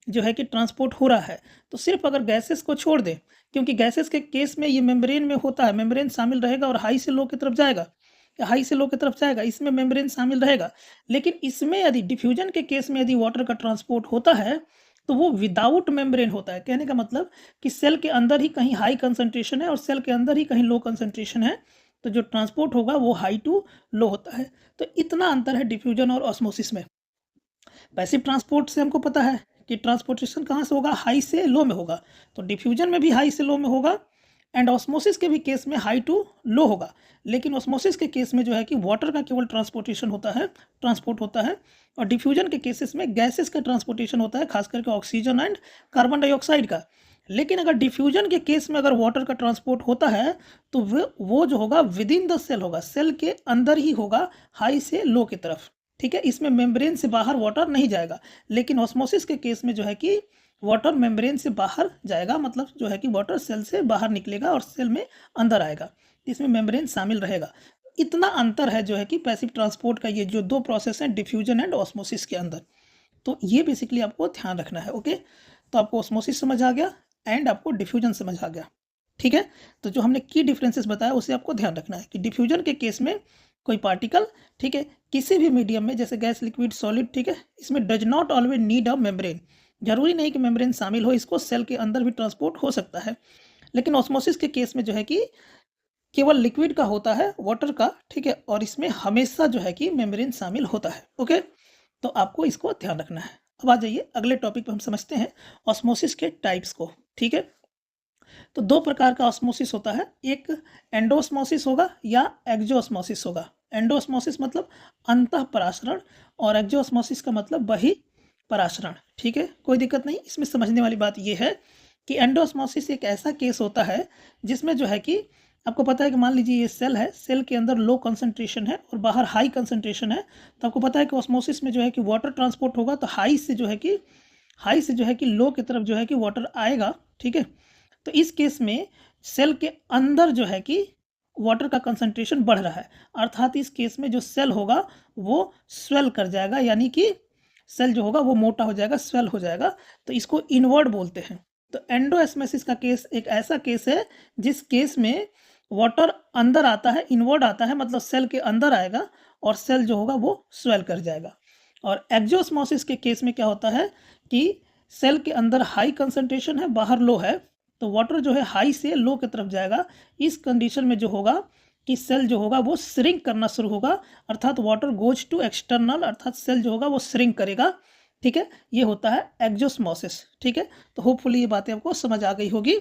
[SPEAKER 1] जो है कि ट्रांसपोर्ट हो रहा है, तो सिर्फ अगर गैसेस को छोड़ दें, क्योंकि गैसेस के केस में ये मेम्ब्रेन में होता है, मेम्ब्रेन शामिल रहेगा और हाई से लो की तरफ जाएगा, या हाई से लो की तरफ जाएगा, इसमें मेम्ब्रेन शामिल रहेगा। लेकिन इसमें यदि डिफ्यूजन के केस में यदि वाटर का ट्रांसपोर्ट होता है, तो वो विदाउट मेम्ब्रेन होता है। कहने का मतलब कि सेल के अंदर ही कहीं हाई कंसंट्रेशन है और सेल के अंदर ही कहीं लो कंसंट्रेशन है, तो जो ट्रांसपोर्ट होगा वो हाई टू लो होता है। तो इतना अंतर है डिफ्यूजन और ऑस्मोसिस में। पैसिव ट्रांसपोर्ट से हमको पता है कि ट्रांसपोर्टेशन कहाँ से होगा, हाई से लो में होगा, तो डिफ्यूजन में भी हाई से लो में होगा, एंड ऑस्मोसिस के भी केस में हाई टू लो होगा। लेकिन ऑस्मोसिस के केस में जो है कि वाटर का केवल ट्रांसपोर्टेशन होता है, ट्रांसपोर्ट होता है, और डिफ्यूजन के केसेस में गैसेस का ट्रांसपोर्टेशन होता है, खास करके ऑक्सीजन एंड कार्बन डाइऑक्साइड का। लेकिन अगर डिफ्यूजन के केस में अगर वाटर का ट्रांसपोर्ट होता है, तो वो जो होगा विद इन द सेल होगा, सेल के अंदर ही होगा, हाई से लो की तरफ। ठीक है, इसमें मेम्ब्रेन से बाहर वाटर नहीं जाएगा। लेकिन ऑस्मोसिस के केस में जो है कि वाटर मेम्ब्रेन से बाहर जाएगा, मतलब जो है कि वाटर सेल से बाहर निकलेगा और सेल में अंदर आएगा, इसमें मेम्ब्रेन शामिल रहेगा। इतना अंतर है जो है कि पैसिव ट्रांसपोर्ट का, ये जो दो प्रोसेस हैं डिफ्यूजन एंड ऑस्मोसिस के अंदर। तो ये बेसिकली आपको ध्यान रखना है। ओके, तो आपको ऑस्मोसिस समझ आ गया एंड आपको डिफ्यूजन समझ आ गया। ठीक है, तो जो हमने की डिफरेंसेस बताया उसे आपको ध्यान रखना है कि डिफ्यूजन के केस में कोई पार्टिकल, ठीक है, किसी भी मीडियम में, जैसे गैस, लिक्विड, सॉलिड, ठीक है, इसमें does not always need a membrane. जरूरी नहीं कि मेम्ब्रेन शामिल हो, इसको सेल के अंदर भी ट्रांसपोर्ट हो सकता है। लेकिन ऑस्मोसिस के केस में जो है कि केवल लिक्विड का होता है, वाटर का, ठीक है, और इसमें हमेशा जो है कि मेम्ब्रेन शामिल होता है। ओके, तो आपको इसको ध्यान रखना है। अब आ जाइए अगले टॉपिक पे हम समझते हैं ऑस्मोसिस के टाइप्स को। ठीक है, तो दो प्रकार का ऑस्मोसिस होता है, एक एंडोस्मोसिस होगा या एक्जोस्मोसिस होगा। एंडोस्मोसिस मतलब अंतः परासरण और एक्जोस्मोसिस का मतलब बहि परासरण। ठीक है, कोई दिक्कत नहीं। इसमें समझने वाली बात यह है कि एंडोस्मोसिस एक ऐसा केस होता है जिसमें जो है कि आपको पता है कि मान लीजिए ये सेल है, सेल के अंदर लो कंसंट्रेशन है और बाहर हाई कंसंट्रेशन है, तो आपको पता है कि ऑस्मोसिस में जो है कि वाटर ट्रांसपोर्ट होगा, तो हाई से जो है कि लो की तरफ जो है कि वाटर आएगा। ठीक है, तो इस केस में सेल के अंदर जो है कि वाटर का कंसंट्रेशन बढ़ रहा है, अर्थात इस केस में जो सेल होगा वो स्वेल कर जाएगा, यानी कि सेल जो होगा वो मोटा हो जाएगा, स्वेल हो जाएगा, तो इसको इनवर्ड बोलते हैं। तो एंडोएस्मेसिस का केस एक ऐसा केस है जिस केस में वाटर अंदर आता है, इनवर्ड आता है, मतलब सेल के अंदर आएगा और सेल जो होगा वो स्वेल कर जाएगा। और एक्जोस्मोसिस के केस में क्या होता है कि सेल के अंदर हाई कंसंट्रेशन है, बाहर लो है, तो वाटर जो है हाई से लो की तरफ जाएगा। इस कंडीशन में जो होगा कि सेल जो होगा वो श्रिंक करना शुरू होगा, अर्थात वाटर गोज टू एक्सटर्नल, अर्थात सेल जो होगा वो श्रिंक करेगा। ठीक है, ये होता है एक्जोस्मोसिस। ठीक है, तो होपफुली ये बातें आपको समझ आ गई होगी।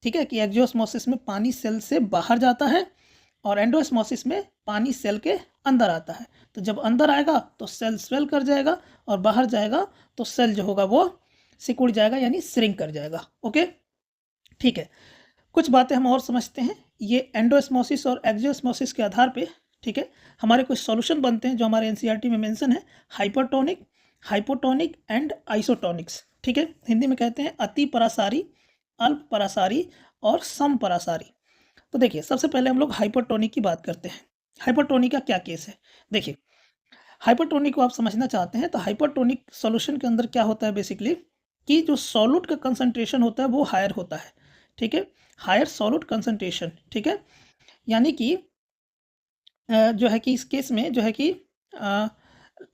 [SPEAKER 1] ठीक है, कि एक्जोस्मोसिस में पानी सेल से बाहर जाता है और एंडोस्मोसिस में पानी सेल के अंदर आता है। तो जब अंदर आएगा तो सेल स्वेल कर जाएगा और बाहर जाएगा तो सेल जो होगा वो सिकुड़ जाएगा, यानी श्रिंक कर जाएगा। ओके, ठीक है, कुछ बातें हम और समझते हैं। ये एंडोस्मोसिस और एक्जोस्मोसिस के आधार पे, ठीक है, हमारे कुछ सॉल्यूशन बनते हैं जो हमारे एनसीईआरटी में मेंशन है, हाइपरटोनिक, हाइपोटोनिक एंड आइसोटोनिक्स। ठीक है, हिंदी में कहते हैं अति परासारी, अल्प परासारी और सम परासारी। तो देखिए, सबसे पहले हम लोग हाइपरटोनिक की बात करते हैं। हाइपरटोनिक का क्या केस है? देखिए, हाइपरटोनिक को आप समझना चाहते हैं तो हाइपरटोनिक सॉल्यूशन के अंदर क्या होता है बेसिकली कि जो सॉल्यूट का कंसंट्रेशन होता है वो हायर होता है। ठीक है, हायर सॉल्यूट कंसंट्रेशन। ठीक है, यानी कि जो है कि इस केस में जो है कि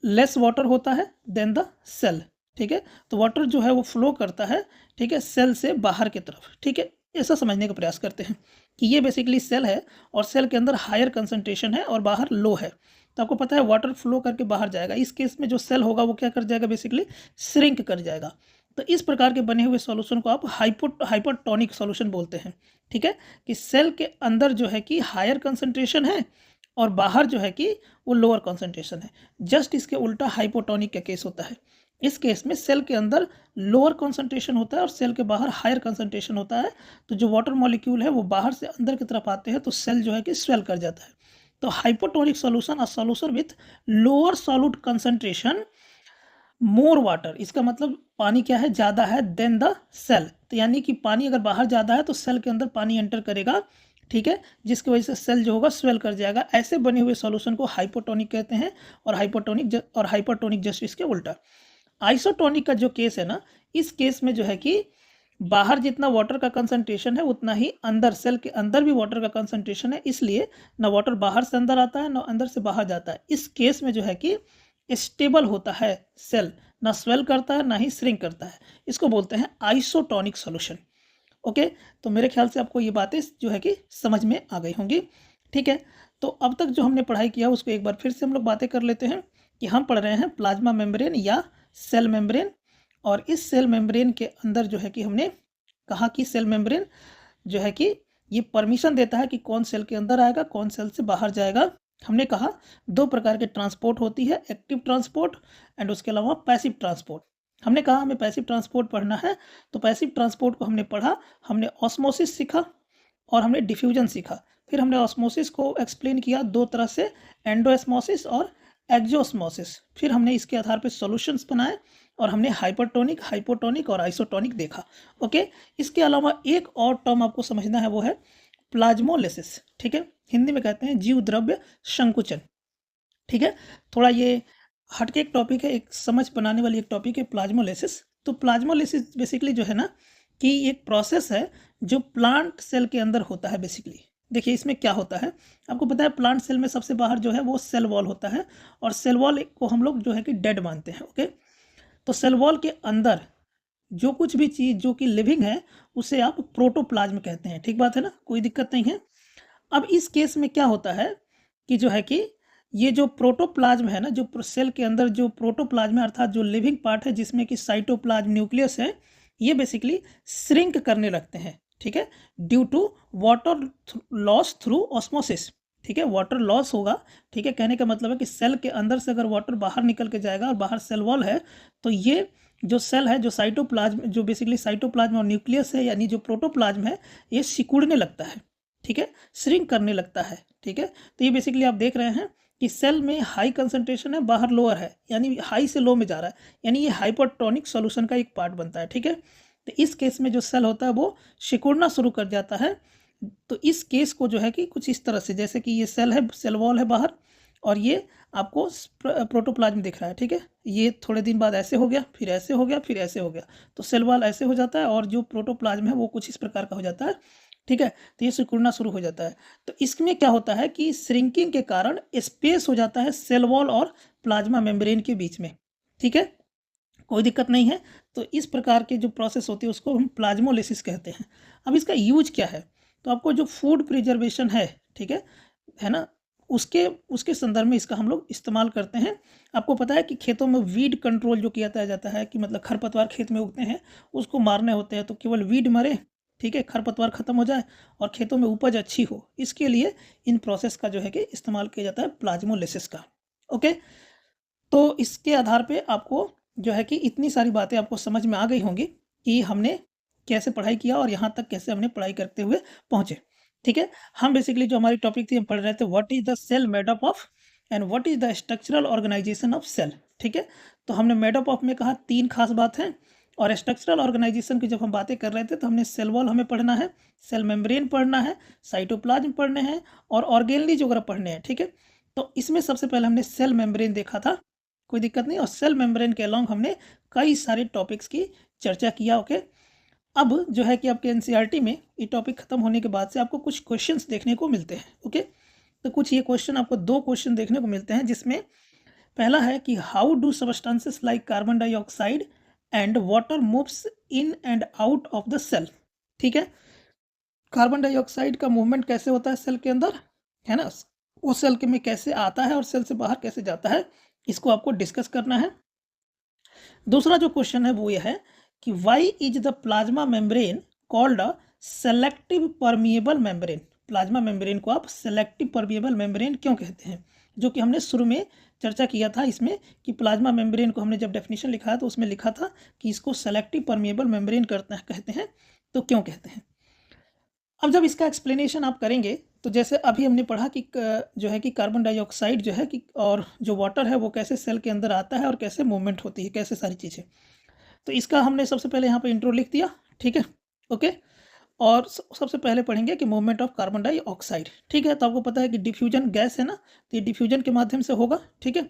[SPEAKER 1] लेस वाटर होता है देन द सेल। ठीक है, तो वाटर जो है वो फ्लो करता है, ठीक है, सेल से बाहर की तरफ। ठीक है, ऐसा समझने का प्रयास करते हैं कि ये बेसिकली सेल है और सेल के अंदर हायर कंसंट्रेशन है और बाहर लो है, तो आपको पता है वाटर फ्लो करके बाहर जाएगा। इस केस में जो सेल होगा वो क्या कर जाएगा, बेसिकली श्रिंक कर जाएगा। तो इस प्रकार के बने हुए सॉल्यूशन को आप हाइपरटोनिक सॉल्यूशन बोलते हैं। ठीक है, कि सेल के अंदर जो है कि हायर कंसंट्रेशन है और बाहर जो है कि वो लोअर कंसंट्रेशन है। जस्ट इसके उल्टा हाइपोटोनिक का केस होता है। इस केस में सेल के अंदर लोअर कंसंट्रेशन होता है और सेल के बाहर हायर कंसंट्रेशन होता है, तो जो वाटर मॉलिक्यूल है वो बाहर से अंदर की तरफ आते हैं तो सेल जो है कि स्वेल कर जाता है। तो hypotonic solution a solution with lower solute concentration more water, इसका मतलब पानी क्या है, ज़्यादा है देन द सेल। तो यानी कि पानी अगर बाहर ज़्यादा है तो सेल के अंदर पानी एंटर करेगा। ठीक है, जिसकी वजह से सेल जो होगा स्वेल कर जाएगा। ऐसे बने हुए सॉल्यूशन को हाइपोटोनिक कहते हैं और हाइपरटोनिक जस्ट इसके उल्टा। आइसोटोनिक का जो केस है ना, इस केस में जो है कि बाहर जितना वाटर का कंसंट्रेशन है उतना ही अंदर सेल के अंदर भी वाटर का कंसंट्रेशन है, इसलिए ना वाटर बाहर से अंदर आता है ना अंदर से बाहर जाता है। इस केस में जो है कि स्टेबल होता है सेल, ना स्वेल करता है ना ही श्रिंक करता है। इसको बोलते हैं आइसोटोनिक सॉल्यूशन। ओके, तो मेरे ख्याल से आपको ये बातें जो है कि समझ में आ गई होंगी। ठीक है, तो अब तक जो हमने पढ़ाई किया उसको एक बार फिर से हम लोग बातें कर लेते हैं कि हम पढ़ रहे हैं प्लाज्मा मेम्ब्रेन या सेल मेम्ब्रेन। और इस सेल मेम्ब्रेन के अंदर जो है कि हमने कहा कि सेल मेम्ब्रेन जो है कि ये परमिशन देता है कि कौन सेल के अंदर आएगा, कौन सेल से बाहर जाएगा। हमने कहा दो प्रकार के ट्रांसपोर्ट होती है, एक्टिव ट्रांसपोर्ट एंड उसके अलावा पैसिव ट्रांसपोर्ट। हमने कहा हमें पैसिव ट्रांसपोर्ट पढ़ना है, तो पैसिव ट्रांसपोर्ट को हमने पढ़ा, हमने ऑस्मोसिस सीखा और हमने डिफ्यूजन सीखा। फिर हमने ऑस्मोसिस को एक्सप्लेन किया दो तरह से, एंडोस्मोसिस और एक्जोस्मोसिस। फिर हमने इसके आधार पर सॉल्यूशंस बनाए और हमने हाइपरटोनिक, हाइपोटोनिक और आइसोटोनिक देखा। ओके, इसके अलावा एक और टर्म आपको समझना है, वो है प्लाज्मोलिसिस। ठीक है, हिंदी में कहते हैं जीव द्रव्य संकुचन। ठीक है, थोड़ा ये हटके एक टॉपिक है, एक समझ बनाने वाली एक टॉपिक है प्लाज्मोलिसिस। तो प्लाज्मोलिसिस बेसिकली जो है ना कि एक प्रोसेस है जो प्लांट सेल के अंदर होता है बेसिकली। देखिए इसमें क्या होता है, आपको पता है प्लांट सेल में सबसे बाहर जो है वो सेल वॉल होता है और सेल वॉल को हम लोग जो है कि डेड मानते हैं। ओके, तो सेल वॉल के अंदर जो कुछ भी चीज़ जो कि लिविंग है उसे आप प्रोटोप्लाज्म कहते हैं। ठीक बात है ना, कोई दिक्कत नहीं है। अब इस केस में क्या होता है कि जो है कि ये जो प्रोटोप्लाज्म है ना, जो सेल के अंदर जो प्रोटोप्लाज्म है अर्थात जो लिविंग पार्ट है जिसमें कि साइटोप्लाज्म न्यूक्लियस है, ये बेसिकली श्रिंक करने लगते हैं। ठीक है, due to water loss through osmosis. ठीक है, वाटर लॉस होगा। ठीक है, कहने का मतलब है कि सेल के अंदर से अगर वाटर बाहर निकल के जाएगा और बाहर सेल वॉल है, तो ये जो सेल है, जो साइटोप्लाज्म, जो बेसिकली साइटोप्लाज्म और न्यूक्लियस है यानी जो प्रोटोप्लाज्म है, ये सिकुड़ने लगता है। ठीक है, श्रिंक करने लगता है। ठीक है, तो ये बेसिकली आप देख रहे हैं कि सेल में हाई कंसंट्रेशन है, बाहर लोअर है, यानी हाई से लो में जा रहा है, यानी ये हाइपरटोनिक सॉल्यूशन का एक पार्ट बनता है। ठीक है, तो इस केस में जो सेल होता है वो सिकुड़ना शुरू कर जाता है। तो इस केस को जो है कि कुछ इस तरह से, जैसे कि ये सेल है, सेल वॉल है बाहर, और ये आपको प्रोटोप्लाज्म दिख रहा है। ठीक है, ये थोड़े दिन बाद ऐसे हो गया, फिर ऐसे हो गया, फिर ऐसे हो गया, तो सेल वॉल ऐसे हो जाता है और जो प्रोटोप्लाज्म है वो कुछ इस प्रकार का हो जाता है। ठीक है, तो ये सिकुड़ना शुरू हो जाता है। तो इसमें क्या होता है कि श्रिंकिंग के कारण स्पेस हो जाता है सेल वॉल और प्लाज्मा मेम्ब्रेन के बीच में। ठीक है, कोई दिक्कत नहीं है। तो इस प्रकार के जो प्रोसेस होती है उसको हम प्लाज्मोलिसिस कहते हैं। अब इसका यूज क्या है, तो आपको जो फूड प्रिजर्वेशन है, ठीक है ना, उसके उसके संदर्भ में इसका हम लोग इस्तेमाल करते हैं। आपको पता है कि खेतों में वीड कंट्रोल जो किया जाता है कि मतलब खरपतवार खेत में उगते हैं उसको मारने होते हैं, तो केवल वीड मरे, ठीक है, खरपतवार खत्म हो जाए और खेतों में उपज अच्छी हो, इसके लिए इन प्रोसेस का जो है कि इस्तेमाल किया जाता है प्लाज्मोलिसिस का। ओके, तो इसके आधार पे आपको जो है कि इतनी सारी बातें आपको समझ में आ गई होंगी कि हमने कैसे पढ़ाई किया और यहाँ तक कैसे हमने पढ़ाई करते हुए पहुँचे। ठीक है, हम बेसिकली जो हमारी टॉपिक थी हम पढ़ रहे थे what is the cell made up of and what is the structural organisation of cell. ठीक है, तो हमने मेड अप ऑफ में कहा 3 खास बात है, और स्ट्रक्चरल ऑर्गेनाइजेशन की जब हम बातें कर रहे थे तो हमने सेल वॉल हमें पढ़ना है, सेल मेम्ब्रेन पढ़ना है, साइटोप्लाज्म पढ़ने हैं और ऑर्गेनलीज वगैरह पढ़ने हैं। ठीक है, तो इसमें सबसे पहले हमने सेल मेम्ब्रेन देखा था, कोई दिक्कत नहीं, और सेल मेम्ब्रेन के अलोंग हमने कई सारे टॉपिक्स की चर्चा किया। ओके, अब जो है कि आपके एनसीईआरटी में ये टॉपिक खत्म होने के बाद से आपको कुछ क्वेश्चंस देखने को मिलते हैं। ओके, तो कुछ ये क्वेश्चन आपको 2 क्वेश्चन देखने को मिलते हैं, जिसमें पहला है कि how do substances like carbon dioxide and water moves in and out of the cell. ठीक है, कार्बन डाइऑक्साइड का मूवमेंट कैसे होता है सेल के अंदर, है ना, वो सेल के में कैसे आता है और सेल से बाहर कैसे जाता है, इसको आपको डिस्कस करना है। दूसरा जो क्वेश्चन है वो ये है कि why is the plasma membrane called a selective permeable membrane. Plasma membrane को आप सेलेक्टिव परमिएबल मेम्ब्रेन क्यों कहते हैं, जो कि हमने शुरू में चर्चा किया था इसमें कि प्लाज्मा मेम्ब्रेन को हमने जब डेफिनेशन लिखा है तो उसमें लिखा था कि इसको सेलेक्टिव परमिएबल मेम्ब्रेन कहते हैं, तो क्यों कहते हैं। अब जब इसका एक्सप्लेनेशन आप करेंगे तो जैसे अभी हमने पढ़ा कि जो है कि कार्बन डाइऑक्साइड जो है कि और जो वाटर है वो कैसे सेल के अंदर आता है और कैसे मूवमेंट होती है, कैसे सारी चीज़ें, तो इसका हमने सबसे पहले यहाँ पे इंट्रो लिख दिया। ठीक है, ओके, और सबसे पहले पढ़ेंगे कि मूवमेंट ऑफ कार्बन डाइऑक्साइड। ठीक है, तो आपको पता है कि डिफ्यूजन गैस है ना, तो ये डिफ्यूजन के माध्यम से होगा। ठीक है,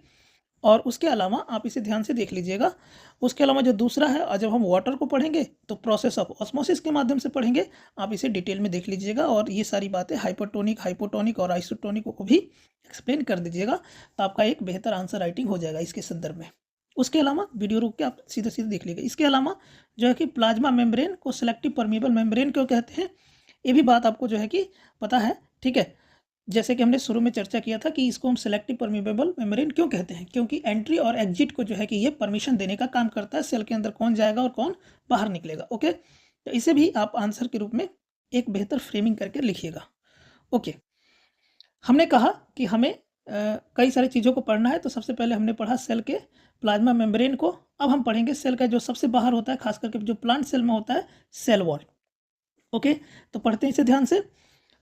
[SPEAKER 1] और उसके अलावा आप इसे ध्यान से देख लीजिएगा, उसके अलावा जो दूसरा है, और जब हम वाटर को पढ़ेंगे तो प्रोसेस ऑफ ऑस्मोसिस के माध्यम से पढ़ेंगे, आप इसे डिटेल में देख लीजिएगा और ये सारी बातें हाइपरटोनिक, हाइपोटोनिक और आइसोटोनिक को भी एक्सप्लेन कर दीजिएगा, तो आपका एक बेहतर आंसर राइटिंग हो जाएगा इसके संदर्भ में। उसके अलावा वीडियो रोक के आप सीधे सीधे देख लीजिएगा। इसके अलावा जो है कि प्लाज्मा मेम्ब्रेन को सेलेक्टिव परमिएबल मेम्ब्रेन क्यों कहते हैं, ये भी बात आपको जो है कि पता है। ठीक है, जैसे कि हमने शुरू में चर्चा किया था कि इसको हम सेलेक्टिव परमिएबल मेम्ब्रेन क्यों कहते हैं, क्योंकि एंट्री और एग्जिट को जो है कि ये परमिशन देने का काम करता है, सेल के अंदर कौन जाएगा और कौन बाहर निकलेगा। ओके, तो इसे भी आप आंसर के रूप में एक बेहतर फ्रेमिंग करके लिखिएगा। ओके, हमने कहा कि हमें कई सारी चीज़ों को पढ़ना है, तो सबसे पहले हमने पढ़ा सेल के प्लाज्मा मेम्ब्रेन को। अब हम पढ़ेंगे सेल का जो सबसे बाहर होता है, खास करके जो प्लांट सेल में होता है, सेल वॉल। ओके, तो पढ़ते हैं इसे ध्यान से।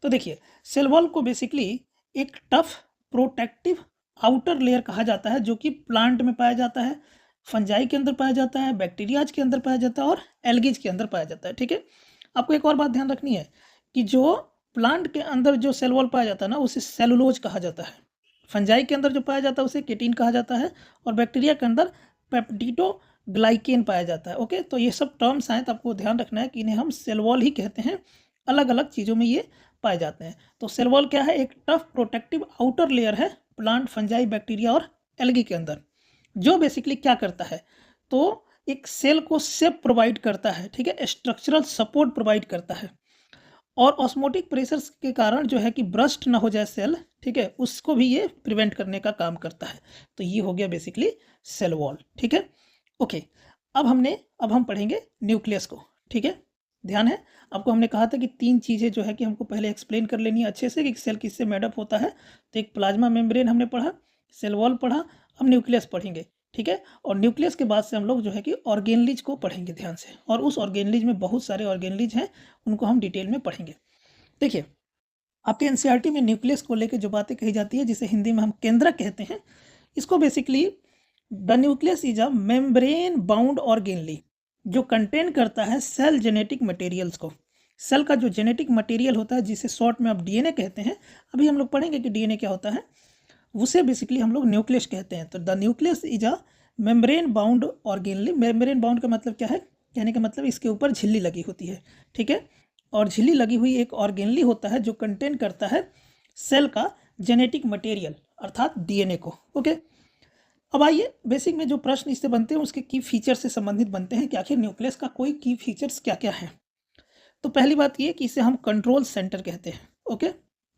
[SPEAKER 1] तो देखिए, सेल वॉल को बेसिकली एक टफ प्रोटेक्टिव आउटर लेयर कहा जाता है, जो कि प्लांट में पाया जाता है, फंजाई के अंदर पाया जाता है, बैक्टीरियाज के अंदर पाया जाता है और एल्गीज के अंदर पाया जाता है। ठीक है, आपको एक और बात ध्यान रखनी है कि जो प्लांट के अंदर जो सेल वॉल पाया जाता है ना, उसे सेलुलोज कहा जाता है, फंजाई के अंदर जो पाया जाता है उसे केटिन कहा जाता है, और बैक्टीरिया के अंदर पेप्टिडोग्लाइकेन पाया जाता है। ओके, तो ये सब टर्म्स हैं, तो आपको ध्यान रखना है कि इन्हें हम सेल वॉल ही कहते हैं, अलग अलग चीज़ों में ये पाए जाते हैं। तो सेल वॉल क्या है, एक टफ प्रोटेक्टिव आउटर लेयर है प्लांट, फंजाई, बैक्टीरिया और एल्गी के अंदर, जो बेसिकली क्या करता है, तो एक सेल को शेप प्रोवाइड करता है, ठीक है, स्ट्रक्चरल सपोर्ट प्रोवाइड करता है, और ऑस्मोटिक प्रेशर्स के कारण जो है कि ब्रस्ट ना हो जाए सेल, ठीक है, उसको भी ये प्रिवेंट करने का काम करता है। तो ये हो गया बेसिकली सेल वॉल, ठीक है। ओके, अब हम पढ़ेंगे न्यूक्लियस को, ठीक है। ध्यान है, आपको हमने कहा था कि 3 चीज़ें जो है कि हमको पहले एक्सप्लेन कर लेनी है अच्छे से कि सेल किससे मेडअप होता है। तो एक प्लाज्मा मेम्ब्रेन हमने पढ़ा, सेल वॉल पढ़ा, अब न्यूक्लियस पढ़ेंगे, ठीक है। और न्यूक्लियस के बाद से हम लोग जो है कि ऑर्गेनलीज को पढ़ेंगे ध्यान से, और उस ऑर्गेनलीज में बहुत सारे ऑर्गेनलीज हैं, उनको हम डिटेल में पढ़ेंगे। देखिए, आपके एनसीईआरटी में न्यूक्लियस को लेकर जो बातें कही जाती है, जिसे हिंदी में हम केंद्रक कहते हैं, इसको basically the nucleus is a membrane bound organelle जो कंटेन करता है सेल जेनेटिक मटेरियल्स को। सेल का जो जेनेटिक मटेरियल होता है, जिसे शॉर्ट में आप डीएनए कहते हैं, अभी हम लोग पढ़ेंगे कि डीएनए क्या होता है, उसे बेसिकली हम लोग न्यूक्लियस कहते हैं। तो the nucleus is a membrane bound organelle. Membrane bound का मतलब क्या है, कहने का मतलब इसके ऊपर झिल्ली लगी होती है, ठीक है, और झिल्ली लगी हुई एक ऑर्गेनली होता है जो कंटेन करता है सेल का जेनेटिक मटेरियल अर्थात डीएनए को। ओके, अब आइए बेसिक में जो प्रश्न इससे बनते हैं उसके की फीचर से संबंधित बनते हैं कि आखिर न्यूक्लियस का कोई की फीचर्स क्या क्या है। तो पहली बात ये कि इसे हम कंट्रोल सेंटर कहते हैं। ओके,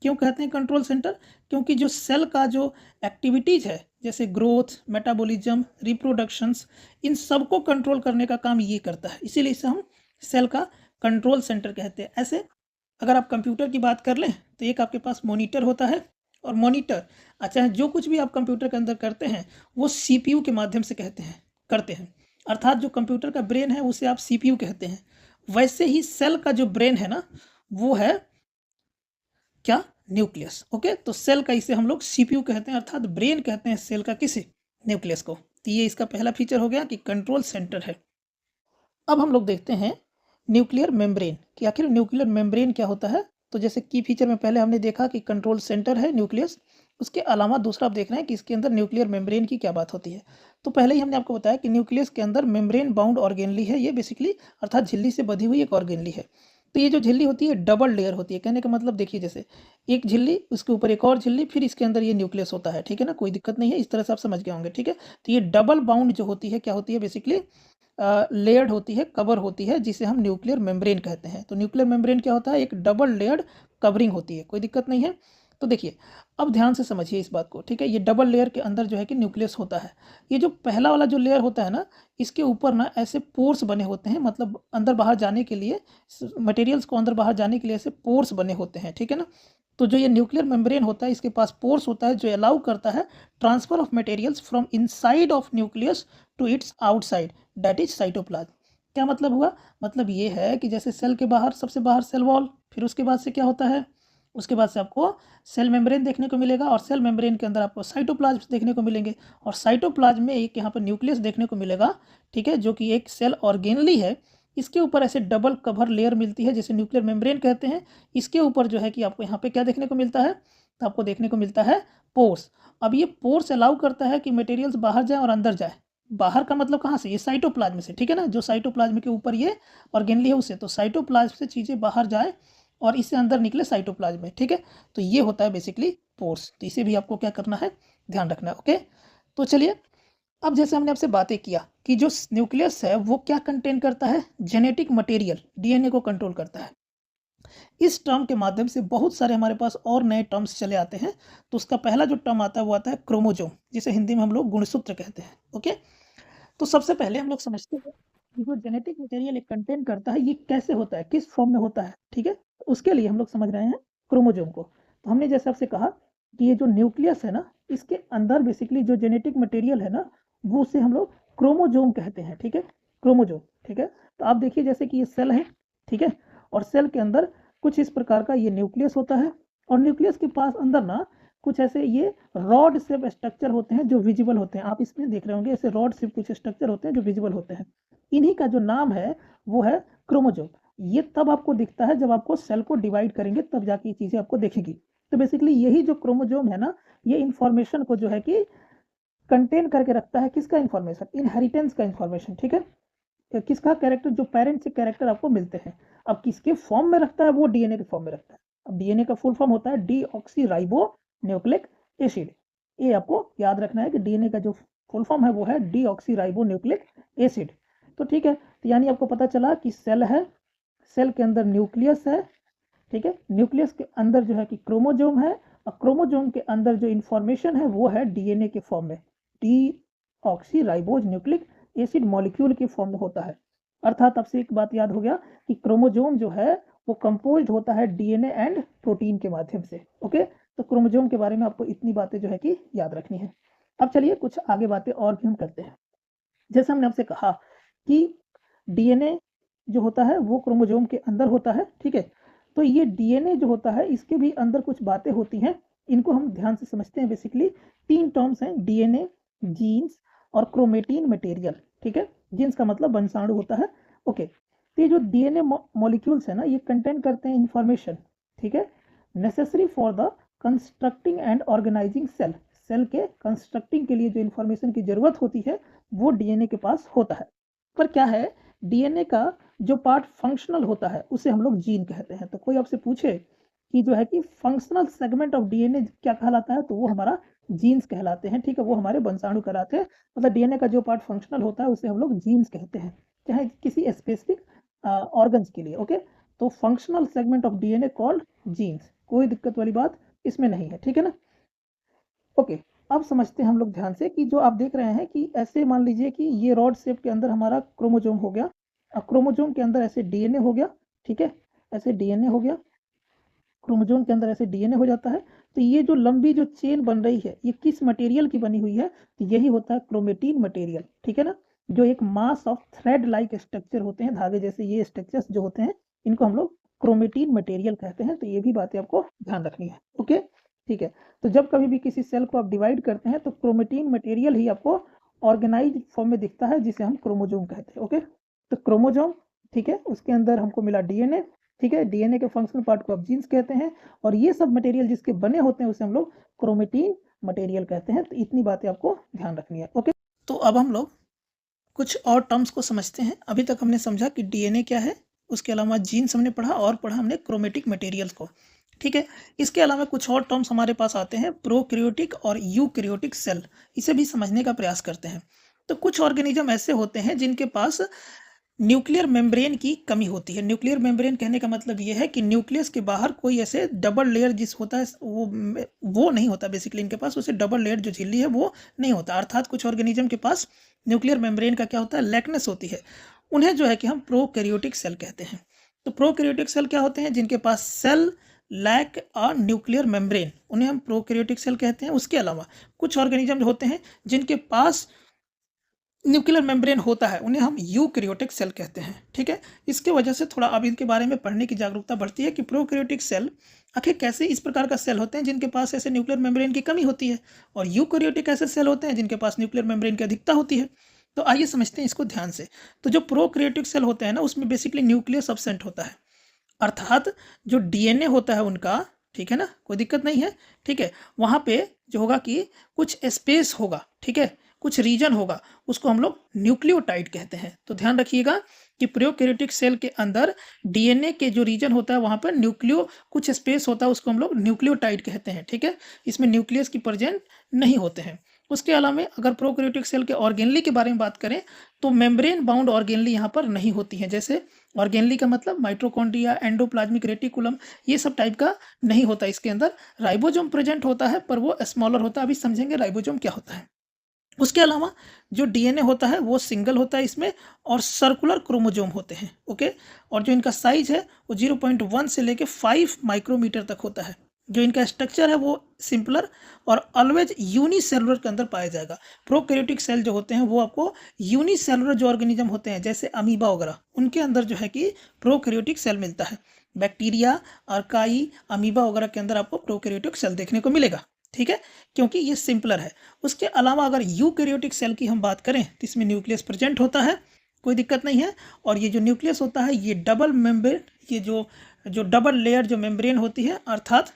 [SPEAKER 1] क्यों कहते हैं कंट्रोल सेंटर, क्योंकि जो सेल का जो एक्टिविटीज़ है, जैसे ग्रोथ, मेटाबॉलिज्म, रिप्रोडक्शंस, इन सबको कंट्रोल करने का काम ये करता है, इसीलिए इसे हम सेल का कंट्रोल सेंटर कहते हैं। ऐसे अगर आप कंप्यूटर की बात कर लें तो एक आपके पास मॉनिटर होता है, और मॉनिटर अच्छा, जो कुछ भी आप कंप्यूटर के अंदर करते हैं वो सीपीयू के माध्यम से करते हैं, अर्थात जो कंप्यूटर का ब्रेन है उसे आप सीपीयू कहते हैं। वैसे ही सेल का जो ब्रेन है ना, वो है क्या, न्यूक्लियस। ओके, तो सेल का इसे हम लोग सीपीयू कहते हैं, अर्थात ब्रेन कहते हैं सेल का, किसे, न्यूक्लियस को। तो ये इसका पहला फीचर हो गया कि कंट्रोल सेंटर है। अब हम लोग देखते हैं न्यूक्लियर मेम्ब्रेन कि आखिर न्यूक्लियर मेम्ब्रेन क्या होता है। तो जैसे की फीचर में पहले हमने देखा कि कंट्रोल सेंटर है न्यूक्लियस, उसके अलावा दूसरा आप देख रहे हैं कि इसके अंदर न्यूक्लियर मेम्ब्रेन की क्या बात होती है। तो पहले ही हमने आपको बताया कि न्यूक्लियस के अंदर मेम्ब्रेन बाउंड ऑर्गेनली है, ये बेसिकली अर्थात झिल्ली से बधी हुई एक ऑर्गेनली है। तो ये जो झिल्ली होती है डबल लेयर होती है, कहने का मतलब देखिए, जैसे एक झिल्ली, उसके ऊपर एक और झिल्ली, फिर इसके अंदर ये न्यूक्लियस होता है, ठीक है ना, कोई दिक्कत नहीं है, इस तरह से आप समझ गए होंगे, ठीक है। तो ये डबल बाउंड जो होती है क्या होती है, बेसिकली लेयर्ड होती है, कवर होती है, जिसे हम न्यूक्लियर मेम्ब्रेन कहते हैं। तो न्यूक्लियर मेम्ब्रेन क्या होता है, एक डबल लेयर्ड कवरिंग होती है, कोई दिक्कत नहीं है। तो देखिए, अब ध्यान से समझिए इस बात को, ठीक है। ये डबल लेयर के अंदर जो है कि न्यूक्लियस होता है। ये जो पहला वाला जो लेयर होता है ना, इसके ऊपर ना ऐसे पोर्स बने होते हैं, मतलब अंदर बाहर जाने के लिए, मटेरियल्स को अंदर बाहर जाने के लिए ऐसे पोर्स बने होते हैं, ठीक है ना। तो जो ये न्यूक्लियर मेम्ब्रेन होता है, इसके पास पोर्स होता है जो अलाउ करता है transfer of materials from inside of nucleus to its outside, that is cytoplasm. क्या मतलब हुआ, मतलब ये है कि जैसे सेल के बाहर, सबसे बाहर सेल वॉल, फिर उसके बाद से क्या होता है, उसके बाद से आपको सेल मेम्ब्रेन देखने को मिलेगा, और सेल मेम्ब्रेन के अंदर आपको साइटोप्लाज्म देखने को मिलेंगे, और साइटोप्लाज्म में एक यहाँ पर न्यूक्लियस देखने को मिलेगा, ठीक है, जो कि एक सेल ऑर्गेनली है। इसके ऊपर ऐसे डबल कवर लेयर मिलती है, जिसे न्यूक्लियर मेम्ब्रेन कहते हैं। इसके ऊपर जो है कि आपको यहाँ पे क्या देखने को मिलता है, तो आपको देखने को मिलता है पोर्स। अब ये पोर्स अलाउ करता है कि मटेरियल्स बाहर जाए और अंदर जाए। बाहर का मतलब कहाँ से, ये साइटोप्लाज्म से, ठीक है ना, जो साइटोप्लाज्म के ऊपर ये ऑर्गेनली है उससे, तो साइटोप्लाज्म से चीज़ें बाहर जाए और इससे अंदर निकले साइटोप्लाज्म में, ठीक है। तो ये होता है बेसिकली पोर्स। तो इसे भी आपको क्या करना है, ध्यान रखना है। ओके, तो चलिए, अब जैसे हमने आपसे बातें किया कि जो न्यूक्लियस है वो क्या कंटेन करता है, जेनेटिक मटेरियल, डीएनए को कंट्रोल करता है। इस टर्म के माध्यम से बहुत सारे हमारे पास और नए टर्म्स चले आते हैं। तो उसका पहला जो टर्म आता है वो आता है क्रोमोजोम, जिसे हिंदी में हम लोग गुणसूत्र कहते हैं। ओके, तो सबसे पहले हम लोग समझते हैं कि जो जेनेटिक मटेरियल एक कंटेन करता है, ये कैसे होता है, किस फॉर्म में होता है, ठीक है। उसके लिए हम लोग समझ रहे हैं क्रोमोजोम को। तो हमने जैसे आपसे कहा कि ये जो न्यूक्लियस है ना, इसके अंदर बेसिकली जो जेनेटिक मटेरियल है ना, वो उसे हम लोग क्रोमोजोम कहते हैं, ठीक है, क्रोमोजोम, ठीक है। तो आप देखिए जैसे कि ये सेल है, ठीक है, और सेल के अंदर कुछ इस प्रकार का ये न्यूक्लियस होता है, और न्यूक्लियस के पास अंदर ना कुछ ऐसे ये रॉड शेप स्ट्रक्चर होते हैं जो विजिबल होते हैं। आप इसमें देख रहे होंगे ऐसे रॉड शेप कुछ स्ट्रक्चर होते हैं जो विजिबल होते हैं। इन्हीं का जो नाम है वो है क्रोमोजोम। ये तब आपको दिखता है जब आपको सेल को डिवाइड करेंगे, तब जाके ये चीज़ें आपको दिखेगी। तो बेसिकली यही जो क्रोमोजोम है ना, ये इंफॉर्मेशन को जो है कि कंटेन करके रखता है, किसका इंफॉर्मेशन, इनहेरिटेंस का इंफॉर्मेशन, ठीक है, किसका कैरेक्टर, जो पेरेंट से कैरेक्टर आपको मिलते हैं। अब किसके फॉर्म में रखता है, वो डीएनए के फॉर्म में रखता है। अब डीएनए का फुल फॉर्म होता है डीऑक्सी राइबो न्यूक्लिक एसिड। ये आपको याद रखना है कि डीएनए का जो फुल फॉर्म है वो है डीऑक्सी राइबो न्यूक्लिक एसिड। तो ठीक है, तो यानी आपको पता चला कि सेल है, सेल के अंदर न्यूक्लियस है, ठीक है, न्यूक्लियस के अंदर जो है कि क्रोमोजोम है, और क्रोमोजोम के अंदर जो इंफॉर्मेशन है वो है डीएनए के फॉर्म में, deoxy ribose nucleic acid molecule के फॉर्म में होता है। अर्थात आपसे एक बात याद हो गया कि क्रोमोजोम जो है वो कंपोज्ड होता है डीएनए एंड प्रोटीन के माध्यम से। ओके, तो क्रोमोजोम के बारे में आपको इतनी बातें जो है कि याद रखनी है। अब चलिए कुछ आगे बातें और भी हम करते हैं। जैसे हमने आपसे कहा कि डीएनए जो होता है वो क्रोमोजोम के अंदर होता है, ठीक है, तो ये डीएनए जो होता है इसके भी अंदर कुछ बातें होती हैं, इनको हम ध्यान से समझते हैं। बेसिकली 3 टर्म्स हैं, डीएनए, जीन्स और क्रोमेटिन मटेरियल, ठीक है, जीन्स का मतलब वंशाणु होता है। ओके, तो ये जो डीएनए मॉलिक्यूल्स है ना, ये कंटेन करते हैं इंफॉर्मेशन, ठीक है, necessary for the constructing and organising cell, cell के कंस्ट्रक्टिंग के लिए जो इंफॉर्मेशन की जरूरत होती है वो डीएनए के पास होता है। पर क्या है, डीएनए का जो पार्ट फंक्शनल होता है उसे हम लोग जीन कहते हैं। तो कोई आपसे पूछे कि जो है कि फंक्शनल सेगमेंट ऑफ डीएनए क्या कहलाता है, तो वो हमारा जीन्स कहलाते हैं, ठीक है, वो हमारे वंशाणु कहलाते हैं। मतलब डीएनए का जो पार्ट फंक्शनल होता है उसे हम लोग जीन्स कहते हैं, चाहे किसी स्पेसिफिक ऑर्गन्स के लिए। ओके, तो functional segment of DNA called jeans, कोई दिक्कत वाली बात इसमें नहीं है, ठीक है ना। ओके, अब समझते हैं हम लोग ध्यान से कि जो आप देख रहे हैं कि ऐसे मान लीजिए कि ये रॉड शेप के अंदर हमारा क्रोमोजोम हो गया, क्रोमोजोम के अंदर ऐसे डीएनए हो गया, ठीक है, ऐसे डीएनए हो गया, क्रोमोजोम के अंदर ऐसे डीएनए हो जाता है। तो ये जो लंबी जो चेन बन रही है ये किस मटेरियल की बनी हुई है, तो यही होता है क्रोमेटिन मटेरियल, ठीक है ना, जो एक mass of thread like structure होते हैं, धागे जैसे ये स्ट्रक्चर्स जो होते हैं इनको हम लोग क्रोमेटिन मटेरियल कहते हैं। तो ये भी बातें आपको ध्यान रखनी है। ओके, ठीक है, तो जब कभी भी किसी सेल को आप डिवाइड करते हैं तो क्रोमेटिन मटेरियल ही आपको ऑर्गेनाइज फॉर्म में दिखता है, जिसे हम क्रोमोजोम कहते हैं। ओके, तो क्रोमोजोम, ठीक है, उसके अंदर हमको मिला डीएनए, ठीक है, डीएनए के फंक्शनल पार्ट को आप जीन्स कहते हैं, और ये सब मटेरियल जिसके बने होते हैं उसे हम लोग क्रोमेटिन मटेरियल कहते हैं। तो इतनी बातें आपको ध्यान रखनी है। ओके, तो अब हम लोग कुछ और टर्म्स को समझते हैं। अभी तक हमने समझा कि डीएनए क्या है, उसके अलावा जीन्स हमने पढ़ा, और पढ़ा हमने क्रोमेटिक मटेरियल्स को, ठीक है। इसके अलावा कुछ और टर्म्स हमारे पास आते हैं, प्रोकैरियोटिक और यूकैरियोटिक सेल, इसे भी समझने का प्रयास करते हैं। तो कुछ ऑर्गेनिज्म ऐसे होते हैं जिनके पास न्यूक्लियर मेम्ब्रेन की कमी होती है। न्यूक्लियर मेम्ब्रेन कहने का मतलब ये है कि न्यूक्लियस के बाहर कोई ऐसे डबल लेयर जिस होता है वो नहीं होता, बेसिकली इनके पास उसे डबल लेयर जो झिल्ली है वो नहीं होता। अर्थात कुछ ऑर्गेनिज्म के पास न्यूक्लियर मेम्ब्रेन का क्या होता है, लैकनेस होती है। उन्हें जो है कि हम प्रोकैरियोटिक सेल कहते हैं। तो प्रोकैरियोटिक सेल क्या होते हैं, जिनके पास cell lack a nuclear membrane, उन्हें हम प्रोकैरियोटिक सेल कहते हैं। उसके अलावा कुछ ऑर्गेनिज्म होते हैं जिनके पास न्यूक्लियर मेम्ब्रेन होता है, उन्हें हम यूकैरियोटिक सेल कहते हैं, ठीक है। इसके वजह से थोड़ा अब इनके बारे में पढ़ने की जागरूकता बढ़ती है कि प्रोकैरियोटिक सेल आखिर कैसे इस प्रकार का सेल होते हैं जिनके पास ऐसे न्यूक्लियर मेम्ब्रेन की कमी होती है, और यूकैरियोटिक ऐसे सेल होते हैं जिनके पास न्यूक्लियर मेम्ब्रेन की अधिकता होती है। तो आइए समझते हैं इसको ध्यान से। तो जो प्रोकैरियोटिक सेल होते हैं ना, उसमें बेसिकली न्यूक्लियस एब्सेंट होता है, अर्थात जो डीएनए होता है उनका, ठीक है ना, कोई दिक्कत नहीं है, ठीक है, वहाँ पे जो होगा कि कुछ स्पेस होगा, ठीक है, कुछ रीजन होगा, उसको हम लोग न्यूक्लियोटाइड कहते हैं। तो ध्यान रखिएगा कि प्रोकैरियोटिक सेल के अंदर डीएनए के जो रीजन होता है वहाँ पर कुछ स्पेस होता है, उसको हम लोग न्यूक्लियोटाइड कहते हैं, ठीक है, इसमें न्यूक्लियस की प्रेजेंट नहीं होते हैं। उसके अलावा अगर प्रोकैरियोटिक सेल के ऑर्गेनली के बारे में बात करें तो मेम्ब्रेन बाउंड ऑर्गेनली यहाँ पर नहीं होती है। जैसे ऑर्गेनली का मतलब माइटोकॉन्ड्रिया, एंडोप्लाज्मिक रेटिकुलम, ये सब टाइप का नहीं होता। इसके अंदर राइबोसोम प्रेजेंट होता है, पर वो स्मॉलर होता है। अभी समझेंगे राइबोसोम क्या होता है। उसके अलावा जो डीएनए होता है वो सिंगल होता है इसमें, और सर्कुलर क्रोमोजोम होते हैं। ओके, और जो इनका साइज है वो 0.1 से लेके 5 माइक्रोमीटर तक होता है। जो इनका स्ट्रक्चर है वो सिंपलर और ऑलवेज यूनिसेलुलर के अंदर पाया जाएगा। प्रोकैरियोटिक सेल जो होते हैं वो आपको यूनिसेलुलर जो ऑर्गेनिज्म होते हैं जैसे अमीबा वगैरह, उनके अंदर जो है कि प्रोकैरियोटिक सेल मिलता है। बैक्टीरिया, अर्काई, अमीबा वगैरह के अंदर आपको प्रोकैरियोटिक सेल देखने को मिलेगा, ठीक है, क्योंकि ये सिंपलर है। उसके अलावा अगर यूकैरियोटिक सेल की हम बात करें तो इसमें न्यूक्लियस प्रेजेंट होता है, कोई दिक्कत नहीं है, और ये जो न्यूक्लियस होता है ये डबल मेम्ब्रेन, ये जो डबल लेयर जो मेम्ब्रेन होती है, अर्थात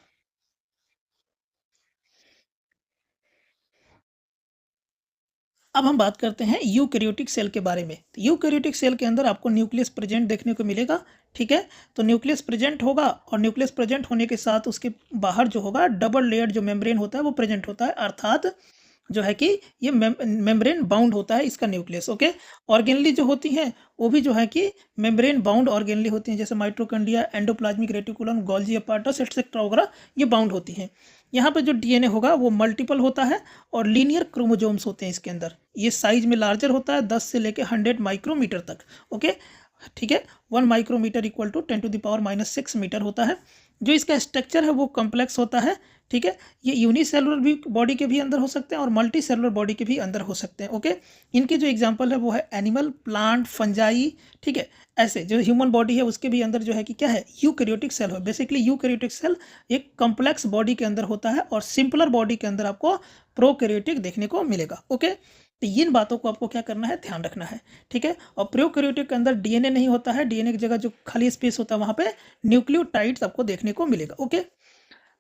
[SPEAKER 1] अब हम बात करते हैं यूकैरियोटिक सेल के बारे में। तो यूकैरियोटिक सेल के अंदर आपको न्यूक्लियस प्रेजेंट देखने को मिलेगा, ठीक है, तो न्यूक्लियस प्रेजेंट होगा, और न्यूक्लियस प्रेजेंट होने के साथ उसके बाहर जो होगा डबल लेयर जो मेम्ब्रेन होता है वो प्रेजेंट होता है। अर्थात जो है कि ये मेम्ब्रेन बाउंड होता है इसका न्यूक्लियस। ओके, ऑर्गेनली जो होती हैं वो भी जो है कि मेम्ब्रेन बाउंड ऑर्गेनली होती हैं, जैसे mitochondria, endoplasmic reticulum, Golgi apparatus etcetera वगैरह ये बाउंड होती हैं। यहाँ पे जो डीएनए होगा वो मल्टीपल होता है और लीनियर क्रोमोजोम्स होते हैं इसके अंदर। ये साइज में लार्जर होता है 10 से लेके 100 माइक्रोमीटर तक। ओके, ठीक है, 1 माइक्रोमीटर इक्वल टू 10⁻⁻6 मीटर होता है। जो इसका स्ट्रक्चर है वो कॉम्प्लेक्स होता है। ठीक है, ये यूनिसेलुलर भी बॉडी के भी अंदर हो सकते हैं और मल्टी सेलुलर बॉडी के भी अंदर हो सकते हैं। ओके, इनके जो एग्जांपल है वो है एनिमल, प्लांट, फंजाई। ठीक है, ऐसे जो ह्यूमन बॉडी है उसके भी अंदर जो है कि क्या है, यूकैरियोटिक सेल है। बेसिकली यूकैरियोटिक सेल एक कॉम्प्लेक्स बॉडी के अंदर होता है और सिंपलर बॉडी के अंदर आपको प्रोकैरियोटिक देखने को मिलेगा। ओके, तो इन बातों को आपको क्या करना है, ध्यान रखना है। ठीक है, और प्रोकैरियोटिक के अंदर डीएनए नहीं होता है, डीएनए की जगह जो खाली स्पेस होता है वहां पे न्यूक्लियोटाइड्स आपको देखने को मिलेगा। ओके,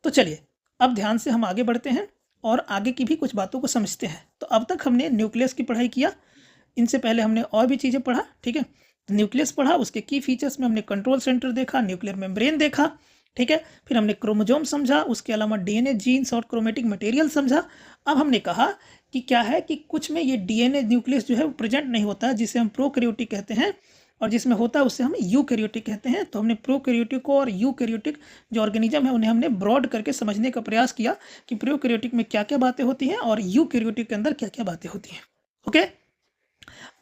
[SPEAKER 1] तो चलिए अब ध्यान से हम आगे बढ़ते हैं और आगे की भी कुछ बातों को समझते हैं। तो अब तक हमने न्यूक्लियस की पढ़ाई किया, इनसे पहले हमने और भी चीज़ें पढ़ा। ठीक है, तो न्यूक्लियस पढ़ा, उसके की फीचर्स में हमने कंट्रोल सेंटर देखा, न्यूक्लियर मेम्ब्रेन देखा। ठीक है, फिर हमने क्रोमोजोम समझा, उसके अलावा डीएनए, जीन्स और क्रोमेटिक मटेरियल समझा। अब हमने कहा कि क्या है कि कुछ में ये डीएनए न्यूक्लियस जो है वो प्रेजेंट नहीं होता है, जिसे हम प्रोकैरियोटिक कहते हैं, और जिसमें होता है उसे हम यूकैरियोटिक कहते हैं। तो हमने प्रोकैरियोटिक और यूकैरियोटिक जो ऑर्गेनिज्म है उन्हें हमने ब्रॉड करके समझने का प्रयास किया कि प्रोकैरियोटिक में क्या क्या बातें होती हैं और यूकैरियोटिक के अंदर क्या क्या बातें होती हैं। ओके,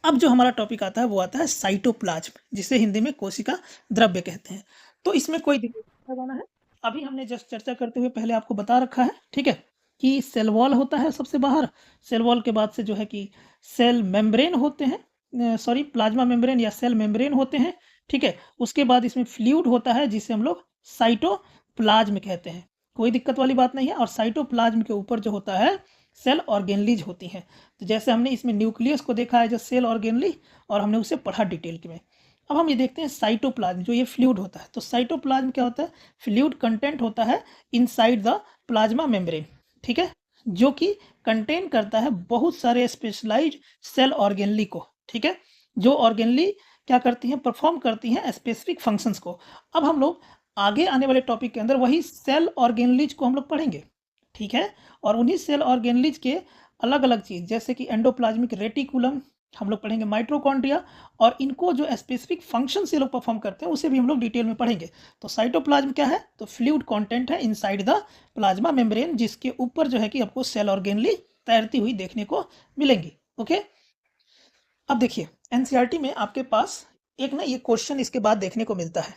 [SPEAKER 1] अब जो हमारा टॉपिक आता है वो आता है साइटोप्लाज्म, जिसे हिंदी में कोशिका द्रव्य कहते हैं। तो इसमें कोई दिक्कत लगाना है, अभी हमने जस्ट चर्चा करते हुए पहले आपको बता रखा है। ठीक है, कि सेल वॉल होता है सबसे बाहर, सेल वॉल के बाद से जो है कि सेल मेम्ब्रेन होते हैं, सॉरी प्लाज्मा मेम्ब्रेन या सेल मेम्ब्रेन होते हैं। ठीक है, उसके बाद इसमें फ्लूइड होता है जिसे हम लोग साइटोप्लाज्म कहते हैं, कोई दिक्कत वाली बात नहीं है। और साइटोप्लाज्म के ऊपर जो होता है सेल ऑर्गेनलीज होती हैं। तो जैसे हमने इसमें न्यूक्लियस को देखा है जो सेल ऑर्गेनली, और हमने उसे पढ़ा डिटेल में। अब हम ये देखते हैं साइटोप्लाज्म, जो ये फ्लूइड होता है। तो साइटोप्लाज्म क्या होता है, फ्लूइड कंटेंट होता है इनसाइड द प्लाज्मा मेम्ब्रेन। ठीक है, जो कि कंटेन करता है बहुत सारे स्पेशलाइज्ड सेल ऑर्गेनली को। ठीक है, जो ऑर्गेनली क्या करती हैं, परफॉर्म करती हैं स्पेसिफिक फंक्शंस को। अब हम लोग आगे आने वाले टॉपिक के अंदर वही सेल ऑर्गेनलीज को हम लोग पढ़ेंगे। ठीक है, और उन्हीं सेल ऑर्गेनलीज के अलग अलग चीज़ जैसे कि एंडोप्लाज्मिक रेटिकुलम, हम लोग पढ़ेंगे माइटोकॉन्ड्रिया, और इनको जो स्पेसिफिक फंक्शन से लोग परफॉर्म करते हैं उसे भी हम लोग डिटेल में पढ़ेंगे। तो साइटोप्लाज्म क्या है, तो फ्लूइड कंटेंट है इनसाइड द प्लाज्मा मेम्ब्रेन, जिसके ऊपर जो है कि आपको सेल ऑर्गेनली तैरती हुई देखने को मिलेंगी। ओके, अब देखिए एनसीईआरटी में आपके पास एक ना ये क्वेश्चन इसके बाद देखने को मिलता है।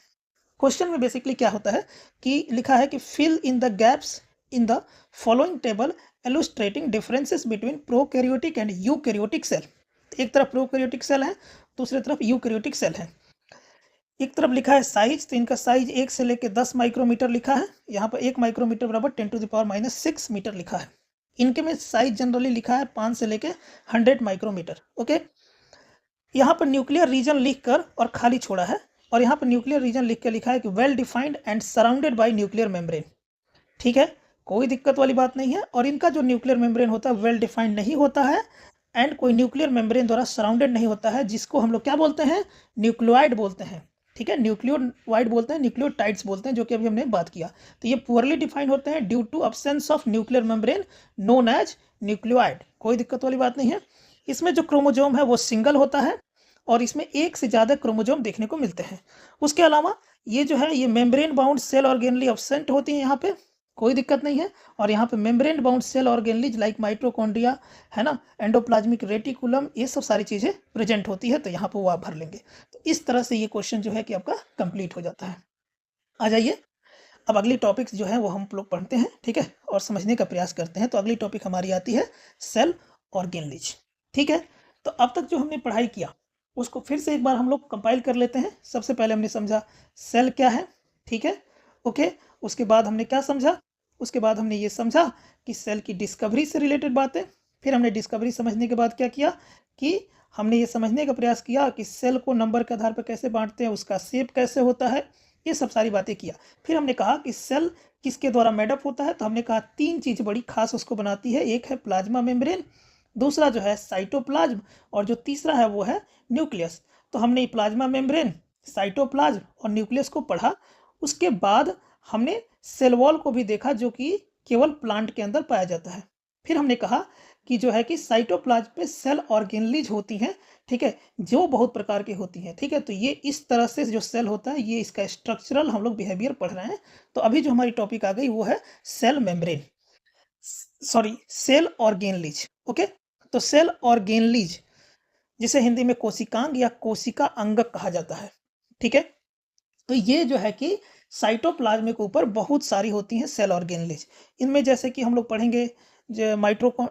[SPEAKER 1] क्वेश्चन में बेसिकली क्या होता है कि लिखा है कि fill in the gaps in the following table illustrating differences between prokaryotic and eukaryotic cell. एक तरफ प्रोकैरियोटिक सेल है, दूसरी तरफ यूकैरियोटिक सेल है। एक तरफ लिखा है साइज, तो इनका साइज 1 से लेकर 10 माइक्रोमीटर लिखा है। यहाँ पर 1 माइक्रोमीटर बराबर 10⁻⁻6 मीटर लिखा है। इनके में साइज जनरली लिखा है 5 से लेकर 100 माइक्रोमीटर। ओके, यहाँ पर न्यूक्लियर रीजन लिख कर और खाली छोड़ा है, और यहाँ पर न्यूक्लियर रीजन लिख के लिखा है कि well defined and surrounded by nuclear membrane. ठीक है, कोई दिक्कत वाली बात नहीं है। और इनका जो न्यूक्लियर मेम्ब्रेन होता है वेल डिफाइंड नहीं होता है एंड कोई न्यूक्लियर मेम्ब्रेन द्वारा सराउंडेड नहीं होता है, जिसको हम लोग क्या बोलते हैं, न्यूक्लियोइड बोलते हैं। ठीक है, न्यूक्लियोइड बोलते हैं, न्यूक्लियोटाइड्स बोलते हैं, जो कि अभी हमने बात किया। तो ये पुअरली डिफाइंड होते हैं due to absence of nuclear membrane known as nucleoid, कोई दिक्कत वाली बात नहीं है। इसमें जो क्रोमोजोम है वो सिंगल होता है और इसमें एक से ज़्यादा क्रोमोजोम देखने को मिलते हैं। उसके अलावा ये जो है ये membrane bound cell organelle absent होती हैं यहाँ पे, कोई दिक्कत नहीं है। और यहाँ पे membrane bound cell organelles like mitochondria है ना, एंडोप्लाज्मिक रेटिकुलम, ये सब सारी चीज़ें प्रेजेंट होती है। तो यहाँ पे वो आप भर लेंगे। तो इस तरह से ये क्वेश्चन जो है कि आपका कंप्लीट हो जाता है। आ जाइए, अब अगली टॉपिक्स जो है वो हम लोग पढ़ते हैं। ठीक है, और समझने का प्रयास करते हैं। तो अगली टॉपिक हमारी आती है सेल ऑर्गेनलीज। ठीक है, तो अब तक जो हमने पढ़ाई किया उसको फिर से एक बार हम लोग कंपाइल कर लेते हैं। सबसे पहले हमने समझा सेल क्या है। ठीक है, ओके, उसके बाद हमने क्या समझा, उसके बाद हमने ये समझा कि सेल की डिस्कवरी से रिलेटेड बातें। फिर हमने डिस्कवरी समझने के बाद क्या किया कि हमने ये समझने का प्रयास किया कि सेल को नंबर के आधार पर कैसे बांटते हैं, उसका शेप कैसे होता है, ये सब सारी बातें किया। फिर हमने कहा कि सेल किसके द्वारा मेडअप होता है, तो हमने कहा 3 चीज़ बड़ी खास उसको बनाती है। एक है प्लाज्मा मेम्ब्रेन, दूसरा जो है साइटोप्लाज्म, और जो तीसरा है वो है न्यूक्लियस। तो हमने प्लाज्मा मेम्ब्रेन, साइटोप्लाज्म और न्यूक्लियस को पढ़ा। उसके बाद हमने सेल वॉल को भी देखा, जो कि केवल प्लांट के अंदर पाया जाता है। फिर हमने कहा कि जो है कि साइटोप्लाज्म पे सेल ऑर्गेनलीज होती हैं, ठीक है, जो बहुत प्रकार की होती हैं, ठीक है। तो ये इस तरह से जो सेल होता है, ये इसका स्ट्रक्चरल हम लोग बिहेवियर पढ़ रहे हैं। तो अभी जो हमारी टॉपिक आ गई वो है cell membrane, sorry cell organelles. Okay, तो सेल ऑर्गेनलीज जिसे हिंदी में कोशिकांग या कोशिका अंगक कहा जाता है, ठीक है। तो ये जो है कि साइटोप्लाज्म के ऊपर बहुत सारी होती हैं सेल ऑर्गेनलीज। इनमें जैसे कि हम लोग पढ़ेंगे जो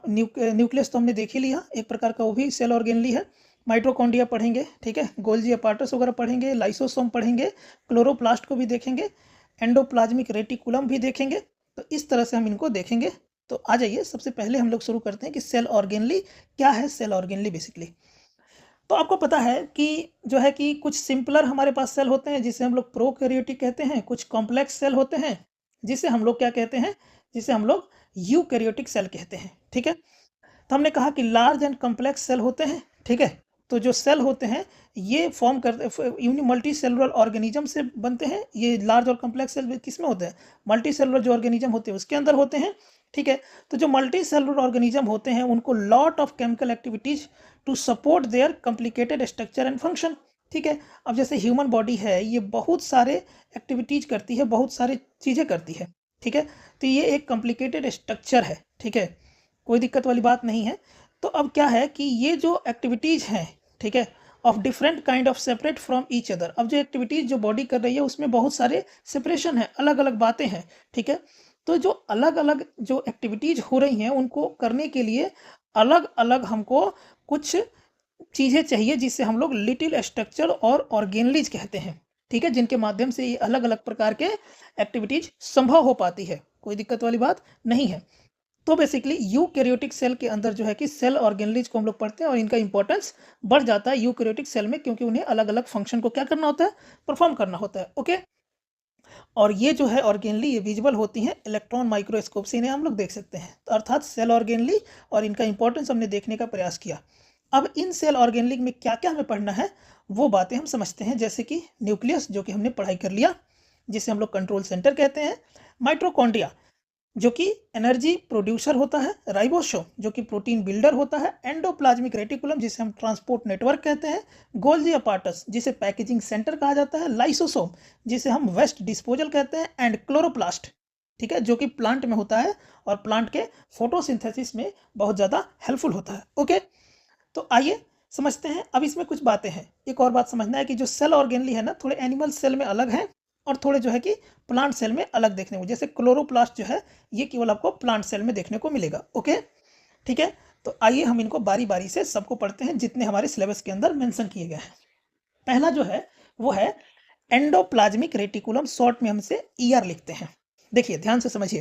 [SPEAKER 1] न्यूक्लियस तो हमने देख ही लिया, एक प्रकार का वो भी सेल ऑर्गेनली है। माइटोकॉन्ड्रिया पढ़ेंगे, ठीक है, गोल्जी अपार्टस वगैरह पढ़ेंगे, लाइसोसोम पढ़ेंगे, क्लोरोप्लास्ट को भी देखेंगे, एंडोप्लाज्मिक रेटिकुलम भी देखेंगे। तो इस तरह से हम इनको देखेंगे। तो आ जाइए, सबसे पहले हम लोग शुरू करते हैं कि सेल ऑर्गेनली क्या है। सेल ऑर्गेनली बेसिकली तो आपको पता है कि जो है कि कुछ सिंपलर हमारे पास सेल होते हैं जिसे हम लोग प्रोकैरियोटिक कहते हैं, कुछ कॉम्प्लेक्स सेल होते हैं जिसे हम लोग क्या कहते हैं, जिसे हम लोग यूकैरियोटिक सेल कहते हैं, ठीक है। तो हमने कहा कि लार्ज एंड कॉम्प्लेक्स सेल होते हैं, ठीक है। तो जो सेल होते हैं ये फॉर्म करते मल्टी सेलुलर ऑर्गेनिज्म से बनते हैं। ये लार्ज और कॉम्प्लेक्स सेल किस में होते हैं, मल्टी सेलुलर जो ऑर्गेनिज्म होते हैं उसके अंदर होते हैं, ठीक है। तो जो मल्टी सेलुलर ऑर्गेनिज्म होते हैं उनको lot of chemical activities to support their complicated structure and function, ठीक है। अब जैसे ह्यूमन बॉडी है, ये बहुत सारे एक्टिविटीज करती है, बहुत सारी चीज़ें करती है, ठीक है। तो ये एक कॉम्प्लिकेटेड स्ट्रक्चर है, ठीक है, कोई दिक्कत वाली बात नहीं है। तो अब क्या है कि ये जो एक्टिविटीज़ हैं, ठीक है, of different kind of separate from each other. अब जो एक्टिविटीज़ जो बॉडी कर रही है उसमें बहुत सारे सेपरेशन है, अलग अलग बातें हैं, ठीक है। तो जो अलग अलग जो एक्टिविटीज़ हो रही हैं उनको करने के लिए अलग अलग हमको कुछ चीज़ें चाहिए जिससे हम लोग लिटिल स्ट्रक्चर और ऑर्गेनलीज कहते हैं, ठीक है, जिनके माध्यम से ये अलग अलग प्रकार के एक्टिविटीज संभव हो पाती है, कोई दिक्कत वाली बात नहीं है। तो बेसिकली यूकैरियोटिक सेल के अंदर जो है कि सेल ऑर्गेनलीज को हम लोग पढ़ते हैं और इनका इंपॉर्टेंस बढ़ जाता है यूकैरियोटिक सेल में, क्योंकि उन्हें अलग अलग फंक्शन को क्या करना होता है, परफॉर्म करना होता है। ओके, और ये जो है ऑर्गेनली ये विजिबल होती हैं इलेक्ट्रॉन माइक्रोस्कोप से, इन्हें हम लोग देख सकते हैं। तो अर्थात सेल ऑर्गेनली और इनका इंपॉर्टेंस हमने देखने का प्रयास किया। अब इन सेल ऑर्गेनली में क्या क्या हमें पढ़ना है वो बातें हम समझते हैं, जैसे कि न्यूक्लियस जो कि हमने पढ़ाई कर लिया, जिसे हम लोग कंट्रोल सेंटर कहते हैं, माइट्रोकॉन्ड्रिया जो कि एनर्जी प्रोड्यूसर होता है, राइबोसोम जो कि प्रोटीन बिल्डर होता है, एंडोप्लाज्मिक रेटिकुलम जिसे हम ट्रांसपोर्ट नेटवर्क कहते हैं, गोल्जी अपार्टस जिसे पैकेजिंग सेंटर कहा जाता है, लाइसोसोम जिसे हम वेस्ट डिस्पोजल कहते हैं, एंड क्लोरोप्लास्ट, ठीक है, जो कि प्लांट में होता है और प्लांट के फोटोसिंथेसिस में बहुत ज़्यादा हेल्पफुल होता है। ओके, तो आइए समझते हैं। अब इसमें कुछ बातें हैं, एक और बात समझना है कि जो सेल ऑर्गेनली है ना, थोड़े एनिमल सेल में अलग है और थोड़े जो है कि प्लांट सेल में अलग देखने को, जैसे क्लोरोप्लास्ट जो है ये केवल आपको प्लांट सेल में देखने को मिलेगा। ओके, ठीक है, तो आइए हम इनको बारी बारी से सबको पढ़ते हैं जितने हमारे सिलेबस के अंदर मेंशन किए गए हैं। पहला जो है वो है एंडोप्लाज्मिक रेटिकुलम, शॉर्ट में हमसे ईआर लिखते हैं। देखिए ध्यान से समझिए,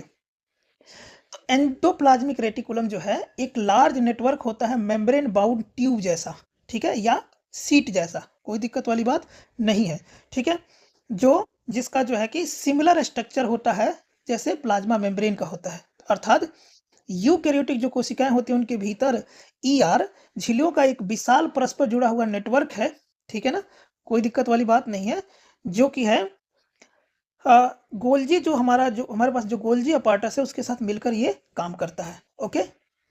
[SPEAKER 1] तो एंडोप्लाज्मिक रेटिकुलम जो है एक लार्ज नेटवर्क होता है मेम्ब्रेन बाउंड ट्यूब जैसा, ठीक है, या सीट जैसा, कोई दिक्कत वाली बात नहीं है, ठीक है, जो जिसका जो है कि सिमिलर स्ट्रक्चर होता है जैसे प्लाज्मा मेम्ब्रेन का होता है। अर्थात यूकैरियोटिक जो कोशिकाएं होती हैं उनके भीतर ईआर झिल्लियों का एक विशाल परस्पर जुड़ा हुआ नेटवर्क है, ठीक है ना, कोई दिक्कत वाली बात नहीं है, जो कि है गोल्जी, जो हमारे पास जो गोल्जी अपार्टस है उसके साथ मिलकर ये काम करता है। ओके,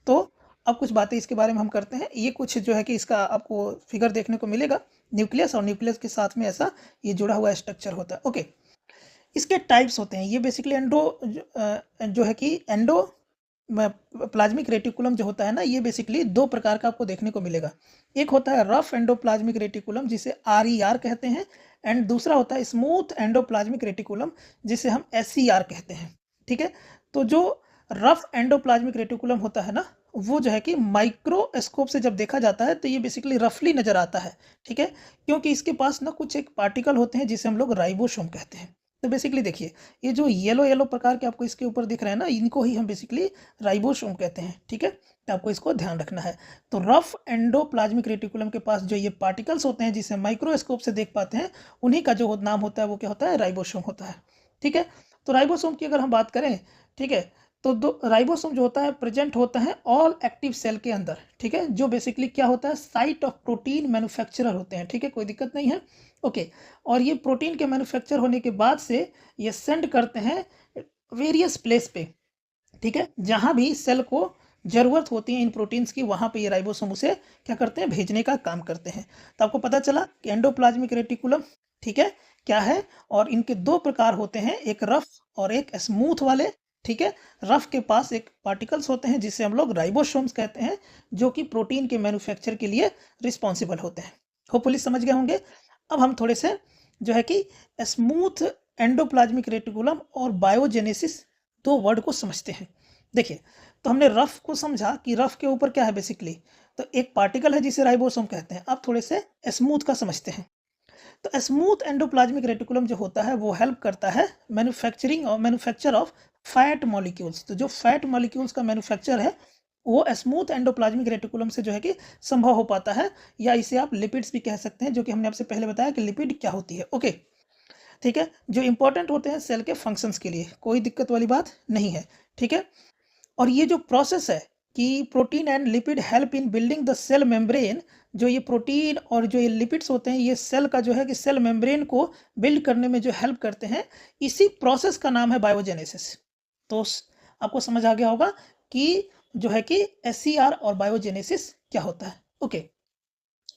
[SPEAKER 1] तो अब कुछ बातें इसके बारे में हम करते हैं। ये कुछ जो है कि इसका आपको फिगर देखने को मिलेगा, न्यूक्लियस और न्यूक्लियस के साथ में ऐसा ये जुड़ा हुआ स्ट्रक्चर होता है। ओके, इसके टाइप्स होते हैं, ये बेसिकली जो है कि एंडो प्लाज्मिक रेटिकुलम जो होता है ना, ये बेसिकली दो प्रकार का आपको देखने को मिलेगा। एक होता है रफ एंडोप्लाज्मिक रेटिकुलम जिसे RER कहते हैं, एंड दूसरा होता है स्मूथ एंडोप्लाज्मिक रेटिकुलम जिसे हम SCR कहते हैं, ठीक है। तो जो रफ एंडोप्लाज्मिक रेटिकुलम होता है ना, वो जो है कि माइक्रोस्कोप से जब देखा जाता है तो ये बेसिकली रफली नजर आता है, ठीक है, क्योंकि इसके पास ना कुछ एक पार्टिकल होते हैं जिसे हम लोग राइबोसोम कहते हैं। तो बेसिकली देखिए, ये जो येलो येलो प्रकार के आपको इसके ऊपर दिख रहे हैं ना, इनको ही हम बेसिकली राइबोसोम कहते हैं, ठीक है, तो आपको इसको ध्यान रखना है। तो रफ एंडोप्लाज्मिक रेटिकुलम के पास जो ये पार्टिकल्स होते हैं जिसे माइक्रोस्कोप से देख पाते हैं, उन्हीं का जो नाम होता है वो क्या होता है, राइबोसोम होता है, ठीक है। तो राइबोसोम की अगर हम बात करें, ठीक है, तो दो राइबोसोम जो होता है प्रेजेंट होता है ऑल एक्टिव सेल के अंदर, ठीक है, जो बेसिकली क्या होता है, साइट ऑफ प्रोटीन मैन्युफैक्चरर होते हैं, ठीक है, कोई दिक्कत नहीं है। ओके, और ये प्रोटीन के मैन्युफैक्चर होने के बाद से ये सेंड करते हैं वेरियस प्लेस पे, ठीक है, जहां भी सेल को जरूरत होती है इन प्रोटीन्स की, वहाँ पे ये राइबोसोम उसे क्या करते हैं, भेजने का काम करते हैं। तो आपको पता चला कि एंडोप्लाज्मिक रेटिकुलम, ठीक है, क्या है, और इनके दो प्रकार होते हैं, एक रफ और एक स्मूथ वाले। ठीक है, रफ के पास एक पार्टिकल्स होते हैं जिसे हम लोग राइबोसोम्स कहते हैं, जो कि प्रोटीन के मैन्युफैक्चर के लिए रिस्पॉन्सिबल होते हैं। होपफुली समझ गए होंगे। अब हम थोड़े से जो है कि स्मूथ एंडोप्लाज्मिक रेटिकुलम और बायोजेनेसिस दो वर्ड को समझते हैं। देखिए, तो हमने रफ को समझा कि रफ के ऊपर क्या है बेसिकली, तो एक पार्टिकल है जिसे राइबोसोम कहते हैं। अब थोड़े से स्मूथ का समझते हैं। तो स्मूथ एंडोप्लाज्मिक रेटिकुलम जो होता है वो हेल्प करता है मैन्युफैक्चरिंग और मैन्युफैक्चर ऑफ फैट मॉलिक्यूल्स। तो जो फैट मॉलिक्यूल्स का मैन्युफैक्चर है वो स्मूथ एंडोप्लाज्मिक रेटिकुलम से जो है कि संभव हो पाता है, या इसे आप लिपिड्स भी कह सकते हैं, जो कि हमने आपसे पहले बताया कि लिपिड क्या होती है। ओके, ठीक है, जो इंपॉर्टेंट होते हैं सेल के फंक्शंस के लिए, कोई दिक्कत वाली बात नहीं है। ठीक है, और ये जो प्रोसेस है कि protein and lipid help in building the cell membrane, जो ये प्रोटीन और जो ये लिपिड्स होते हैं ये सेल का जो है कि सेल मेम्ब्रेन को बिल्ड करने में जो हेल्प करते हैं, इसी प्रोसेस का नाम है बायोजेनेसिस। तो आपको समझ आ गया होगा कि जो है कि एससीआर और बायोजेनेसिस क्या होता है। ओके,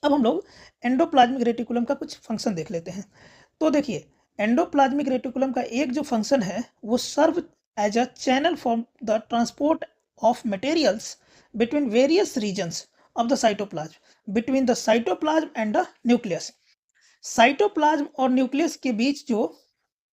[SPEAKER 1] अब हम लोग एंडोप्लाज्मिक रेटिकुलम का कुछ फंक्शन देख लेते हैं। तो देखिए, एंडोप्लाज्मिक रेटिकुलम का एक जो फंक्शन है वो serve as a channel for the transport of materials between various regions of the cytoplasm, between the cytoplasm and the nucleus. Cytoplasm और न्यूक्लियस के बीच जो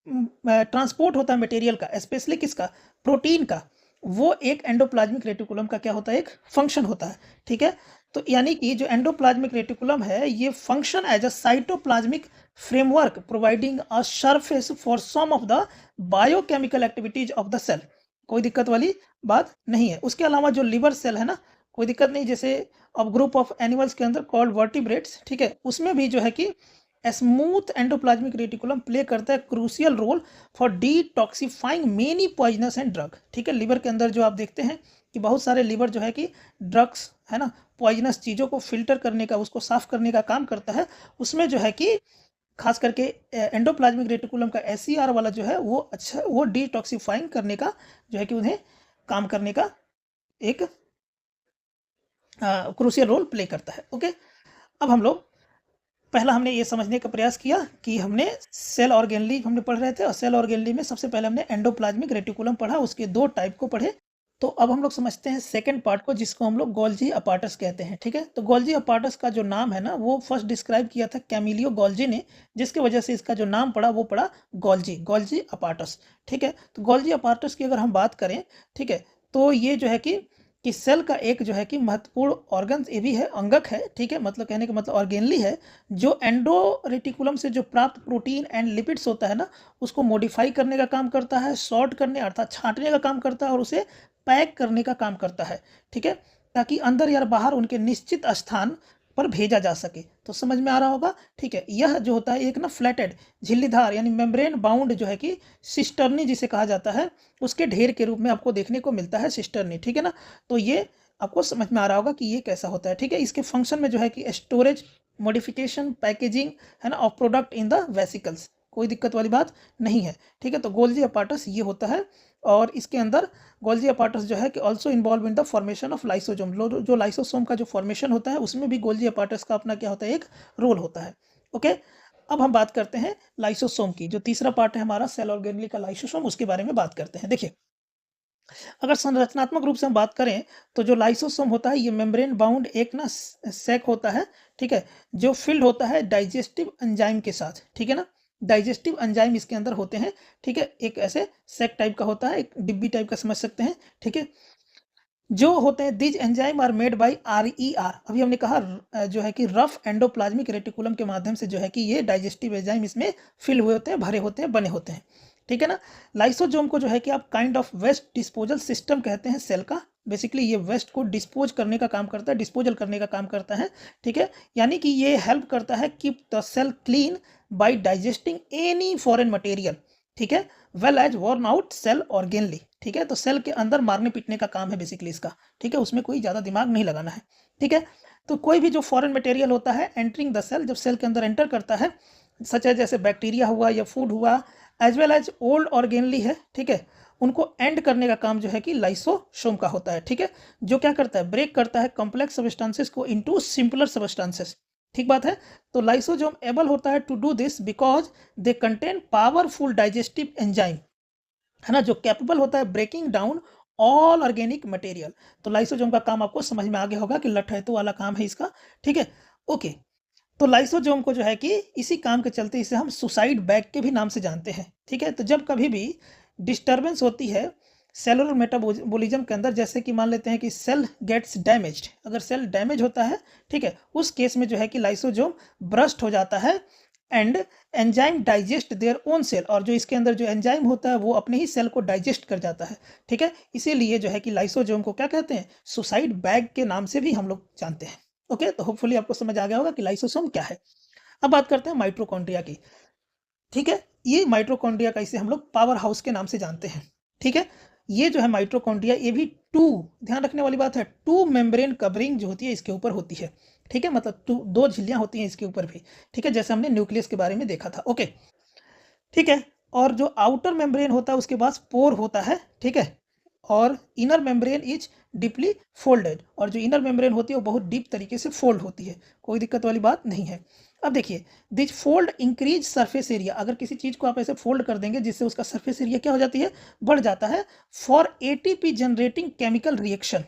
[SPEAKER 1] ट्रांसपोर्ट होता है मटेरियल का, स्पेशली किसका, प्रोटीन का, वो एक एंडोप्लाज्मिक रेटिकुलम का क्या होता है, एक फंक्शन होता है। ठीक है, तो यानी कि जो एंडोप्लाज्मिक रेटिकुलम है ये function as a cytoplasmic framework providing a surface for some of the biochemical activities of the cell. कोई दिक्कत वाली बात नहीं है। उसके अलावा जो लिवर सेल है ना, कोई दिक्कत नहीं, जैसे अब ग्रुप ऑफ एनिमल्स के अंदर कॉल्ड वर्टिब्रेट्स, ठीक है, उसमें भी जो है कि स्मूथ एंडोप्लाज्मिक रेटिकुलम प्ले करता है crucial role for detoxifying many poisonous and drug. ठीक है, लिवर के अंदर जो आप देखते हैं कि बहुत सारे लिवर जो है कि ड्रग्स है ना, पॉइजनस चीज़ों को फिल्टर करने का, उसको साफ करने का काम करता है। उसमें जो है कि खास करके एंडोप्लाज्मिक रेटिकुलम का एससीआर वाला जो है वो अच्छा, वो डिटॉक्सिफाइंग करने का जो है कि उन्हें काम करने का एक क्रूशियल रोल प्ले करता है। ओके, अब हम लोग पहला हमने ये समझने का प्रयास किया कि हमने सेल ऑर्गेनली हमने पढ़ रहे थे, और सेल ऑर्गेनली में सबसे पहले हमने एंडोप्लाज्मिक रेटिकुलम पढ़ा, उसके दो टाइप को पढ़े। तो अब हम लोग समझते हैं सेकंड पार्ट को, जिसको हम लोग गोल्जी अपार्टस कहते हैं। ठीक है, तो गोल्जी अपार्टस का जो नाम है ना वो फर्स्ट डिस्क्राइब किया था कैमिलियो गोल्जी ने, जिसकी वजह से इसका जो नाम पड़ा वो पड़ा गोल्जी, गोल्जी अपार्टस। ठीक है, तो गोल्जी अपार्टस की अगर हम बात करें, ठीक है, तो ये जो है कि सेल का एक जो है कि महत्वपूर्ण ऑर्गन ये भी है, अंगक है। ठीक है, मतलब कहने का मतलब ऑर्गेनली है, जो एंडो रेटिकुलम से जो प्राप्त प्रोटीन एंड लिपिड्स होता है ना उसको मॉडिफाई करने का काम करता है, सॉर्ट करने अर्थात छांटने का काम करता है, और उसे पैक करने का काम करता है। ठीक है, ताकि अंदर या बाहर उनके निश्चित स्थान पर भेजा जा सके। तो समझ में आ रहा होगा। ठीक है, यह जो होता है एक ना फ्लैटेड झिल्लीधार यानी मेम्ब्रेन बाउंड जो है कि सिस्टर्नी जिसे कहा जाता है, उसके ढेर के रूप में आपको देखने को मिलता है सिस्टर्नी। ठीक है ना, तो ये आपको समझ में आ रहा होगा कि ये कैसा होता है। ठीक है, इसके फंक्शन में जो है कि स्टोरेज, मॉडिफिकेशन, पैकेजिंग है ना, of product in the vesicles, कोई दिक्कत वाली बात नहीं है। ठीक है, तो गोल्जी अपार्टस ये होता है, और इसके अंदर गोल्जी अपार्टस जो है कि also involve in the formation of lysosome, जो लाइसोसोम का जो फॉर्मेशन होता है उसमें भी गोल्जी अपार्टस का अपना क्या होता है, एक रोल होता है। ओके, अब हम बात करते हैं लाइसोसोम की, जो तीसरा पार्ट है हमारा सेल ऑर्गेनली का लाइसोसोम, उसके बारे में बात करते हैं। देखिए, अगर संरचनात्मक रूप से हम बात करें तो जो लाइसोसोम होता है ये मेम्ब्रेन बाउंड एक ना सैक होता है। ठीक है, जो फिल्ड होता है डाइजेस्टिव एंजाइम के साथ। ठीक है ना, डाइजेस्टिव एंजाइम इसके अंदर होते हैं। ठीक है, एक ऐसे सैक टाइप का होता है, एक डिब्बी टाइप का समझ सकते हैं। ठीक है, जो होते हैं these enzyme are made by RER। अभी हमने कहा जो है कि रफ एंडोप्लाज्मिक रेटिकुलम के माध्यम से जो है कि ये डाइजेस्टिव एंजाइम इसमें फिल हुए होते हैं, भरे होते हैं, बने होते हैं। ठीक है ना, लाइसोसोम को जो है कि आप kind of waste disposal system कहते हैं सेल का। बेसिकली ये वेस्ट को डिस्पोज करने का काम करता है, डिस्पोजल करने का काम करता है। ठीक है, यानी कि ये हेल्प करता है keep the cell clean by digesting any foreign material. ठीक है, well as worn out cell organelle. ठीक है, तो सेल के अंदर मारने पीटने का काम है बेसिकली इसका। ठीक है, उसमें कोई ज़्यादा दिमाग नहीं लगाना है। ठीक है, तो कोई भी जो फॉरेन मटेरियल होता है एंटरिंग द सेल, जब सेल के अंदर एंटर करता है, सच है जैसे बैक्टीरिया हुआ या फूड हुआ, as well as old organelle है। ठीक है, उनको एंड करने का काम जो है कि लाइसोसोम का होता है, ठीक है, जो क्या करता है, ब्रेक करता है कॉम्प्लेक्स सब्सटेंसेस को इनटू सिंपलर सब्सटेंसेस, ठीक बात है। तो लाइसोसोम एबल होता है to do this because they contain powerful digestive enzyme, है ना, जो कैपेबल होता है breaking down all organic material. तो लाइसोसोम का काम आपको समझ में आ गया होगा कि लठ है तो वाला काम है इसका, ठीक है, ओके। तो लाइसोसोम को जो है कि इसी काम के चलते इसे हम सुसाइड बैग के भी नाम से जानते हैं, ठीक है। तो जब कभी भी डिस्टर्बेंस होती है सेलुलर मेटाबॉलिज्म के अंदर, जैसे कि मान लेते हैं कि सेल गेट्स डैमेज्ड, अगर सेल डैमेज होता है, ठीक है, उस केस में जो है कि लाइसोसोम ब्रस्ट हो जाता है and enzyme digest their own cell, और जो इसके अंदर जो एंजाइम होता है वो अपने ही सेल को डाइजेस्ट कर जाता है, ठीक है। इसीलिए जो है कि लाइसोसोम को क्या कहते हैं, सुसाइड बैग के नाम से भी हम लोग जानते हैं, ओके। तो होपफुली आपको समझ आ गया होगा कि लाइसोसोम क्या है। अब बात करते हैं माइटोकॉन्ड्रिया की, ठीक है। ये माइटोकॉन्ड्रिया का इसे हम लोग पावर हाउस के नाम से जानते हैं, ठीक है। ये जो है माइटोकॉन्ड्रिया, ये भी टू, ध्यान रखने वाली बात है, टू मेम्ब्रेन कवरिंग जो होती है इसके ऊपर होती है, ठीक है, मतलब दो झिल्लियां होती हैं इसके ऊपर भी, ठीक है, जैसे हमने न्यूक्लियस के बारे में देखा था, ओके, ठीक है। और जो आउटर मेम्ब्रेन होता है उसके पास पोर होता है, ठीक है, और inner membrane is deeply folded, और जो इनर मेम्ब्रेन होती है वो बहुत डीप तरीके से फोल्ड होती है, कोई दिक्कत वाली बात नहीं है। अब देखिए, this fold increase surface area, अगर किसी चीज को आप ऐसे फोल्ड कर देंगे जिससे उसका सरफेस एरिया क्या हो जाती है, बढ़ जाता है, for ATP generating chemical reaction.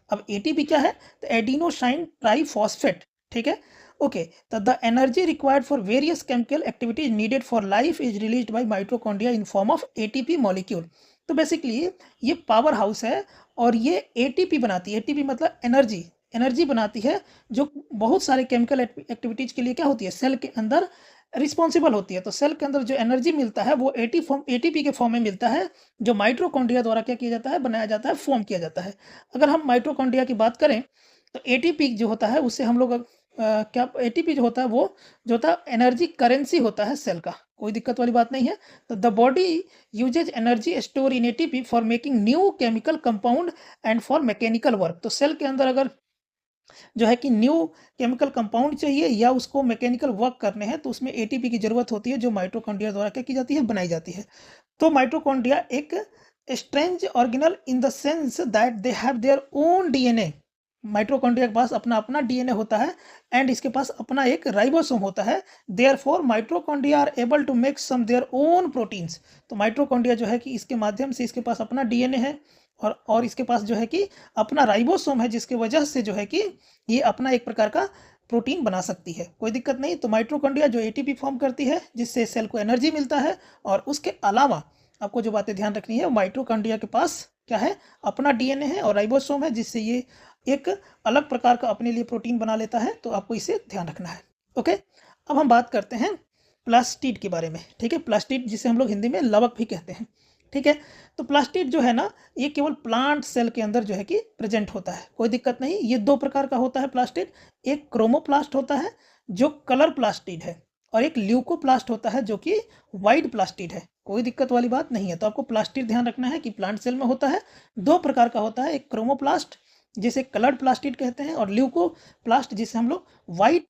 [SPEAKER 1] अब एटीपी क्या है, तो एडिनोसाइन ट्राइफॉस्फेट, ठीक है, ओके। तो the energy required for various chemical activities needed for life is released by mitochondria in form of ATP molecule. तो बेसिकली ये पावर हाउस है और ये एटीपी बनाती है, एटीपी मतलब एनर्जी, एनर्जी बनाती है जो बहुत सारे केमिकल एक्टिविटीज के लिए क्या होती है, सेल के अंदर रिस्पॉन्सिबल होती है। तो सेल के अंदर जो एनर्जी मिलता है वो एटीपी के फॉर्म में मिलता है, जो माइटोकॉन्ड्रिया द्वारा क्या किया जाता है, बनाया जाता है, फॉर्म किया जाता है। अगर हम माइटोकॉन्ड्रिया की बात करें तो एटीपी जो होता है उससे हम लोग क्या, एटीपी जो होता है वो जो होता है एनर्जी करेंसी होता है सेल का, कोई दिक्कत वाली बात नहीं है। तो the body uses energy store in ATP for making new chemical compound and for mechanical work. तो सेल के अंदर अगर जो है कि न्यू केमिकल कंपाउंड चाहिए या उसको मैकेनिकल वर्क करने हैं तो उसमें एटीपी की जरूरत होती है, जो माइटोकॉन्ड्रिया द्वारा क्या की जाती है, बनाई जाती है। तो माइटोकॉन्ड्रिया एक strange organelle in the sense that they have their own DNA, mitochondria के पास अपना अपना डीएनए होता है एंड इसके पास अपना एक राइबोसोम होता है, therefore mitochondria are able to make some their own proteins. तो माइटोकॉन्ड्रिया जो है कि इसके माध्यम से इसके पास अपना डीएनए है और इसके पास जो है कि अपना राइबोसोम है, जिसकी वजह से जो है कि ये अपना एक प्रकार का प्रोटीन बना सकती है, कोई दिक्कत नहीं। तो माइटोकॉन्ड्रिया जो एटीपी फॉर्म करती है जिससे सेल को एनर्जी मिलता है, और उसके अलावा आपको जो बातें ध्यान रखनी है, माइटोकॉन्ड्रिया के पास क्या है, अपना डीएनए है और राइबोसोम है, जिससे ये एक अलग प्रकार का अपने लिए प्रोटीन बना लेता है। तो आपको इसे ध्यान रखना है, ओके। अब हम बात करते हैं प्लास्टिड के बारे में, ठीक है, प्लास्टिड जिसे हम लोग हिंदी में लवक भी कहते हैं, ठीक है। तो प्लास्टिड जो है ना, ये केवल प्लांट सेल के अंदर जो है कि प्रेजेंट होता है, कोई दिक्कत नहीं। ये दो प्रकार का होता है प्लास्टिड, एक क्रोमोप्लास्ट होता है जो कलर प्लास्टिड है, और एक ल्यूकोप्लास्ट होता है जो कि वाइट प्लास्टिड है, कोई दिक्कत वाली बात नहीं है। तो आपको प्लास्टिड ध्यान रखना है कि प्लांट सेल में होता है, दो प्रकार का होता है, एक क्रोमोप्लास्ट जिसे कलर्ड प्लास्टिड कहते हैं, और ल्यूकोप्लास्ट जिसे हम लोग वाइट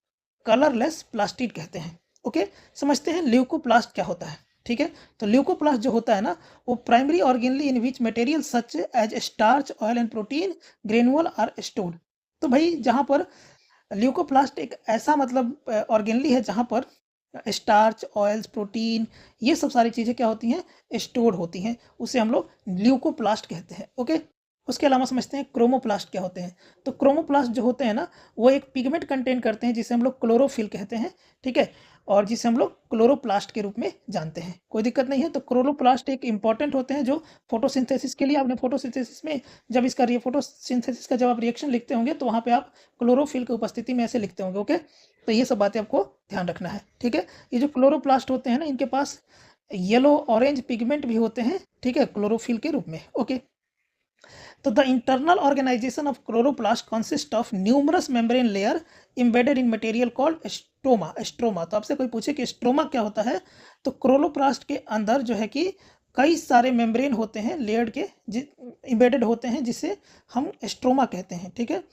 [SPEAKER 1] कलरलेस प्लास्टिड कहते हैं, ओके। समझते हैं ल्यूकोप्लास्ट क्या होता है, ठीक है। तो ल्यूकोप्लास्ट जो होता है ना, वो primary organelle in which material such as starch oil and protein granule are stored. तो भाई जहाँ पर ल्यूकोप्लास्ट एक ऐसा मतलब ऑर्गेनली है जहाँ पर स्टार्च, ऑयल्स, प्रोटीन, ये सब सारी चीज़ें क्या होती हैं, स्टोर्ड होती हैं, उसे हम लोग ल्यूकोप्लास्ट कहते हैं, ओके। उसके अलावा समझते हैं क्रोमोप्लास्ट क्या होते हैं। तो क्रोमोप्लास्ट जो होते हैं ना, वो एक पिगमेंट कंटेन करते हैं जिसे हम लोग क्लोरोफिल कहते हैं, ठीक है, और जिसे हम लोग क्लोरोप्लास्ट के रूप में जानते हैं, कोई दिक्कत नहीं है। तो क्लोरोप्लास्ट एक इंपॉर्टेंट होते हैं जो फोटोसिंथेसिस के लिए, आपने फोटोसिंथेसिस में जब इसका फोटोसिंथेसिस का जब आप रिएक्शन लिखते होंगे तो वहाँ पे आप क्लोरोफिल की उपस्थिति में ऐसे लिखते होंगे, ओके। तो ये सब बातें आपको ध्यान रखना है, ठीक है। ये जो क्लोरोप्लास्ट होते हैं ना, इनके पास येलो ऑरेंज पिगमेंट भी होते हैं, ठीक है, क्लोरोफिल के रूप में, ओके। तो the internal organisation of chloroplast consist of numerous membrane layer embedded in material called stroma. Stroma, तो आपसे कोई पूछे कि स्ट्रोमा क्या होता है, तो क्लोरोप्लास्ट के अंदर जो है कि कई सारे मेम्ब्रेन होते हैं लेयर्ड के, एम्बेडेड होते हैं, जिसे हम स्ट्रोमा कहते हैं, ठीक है।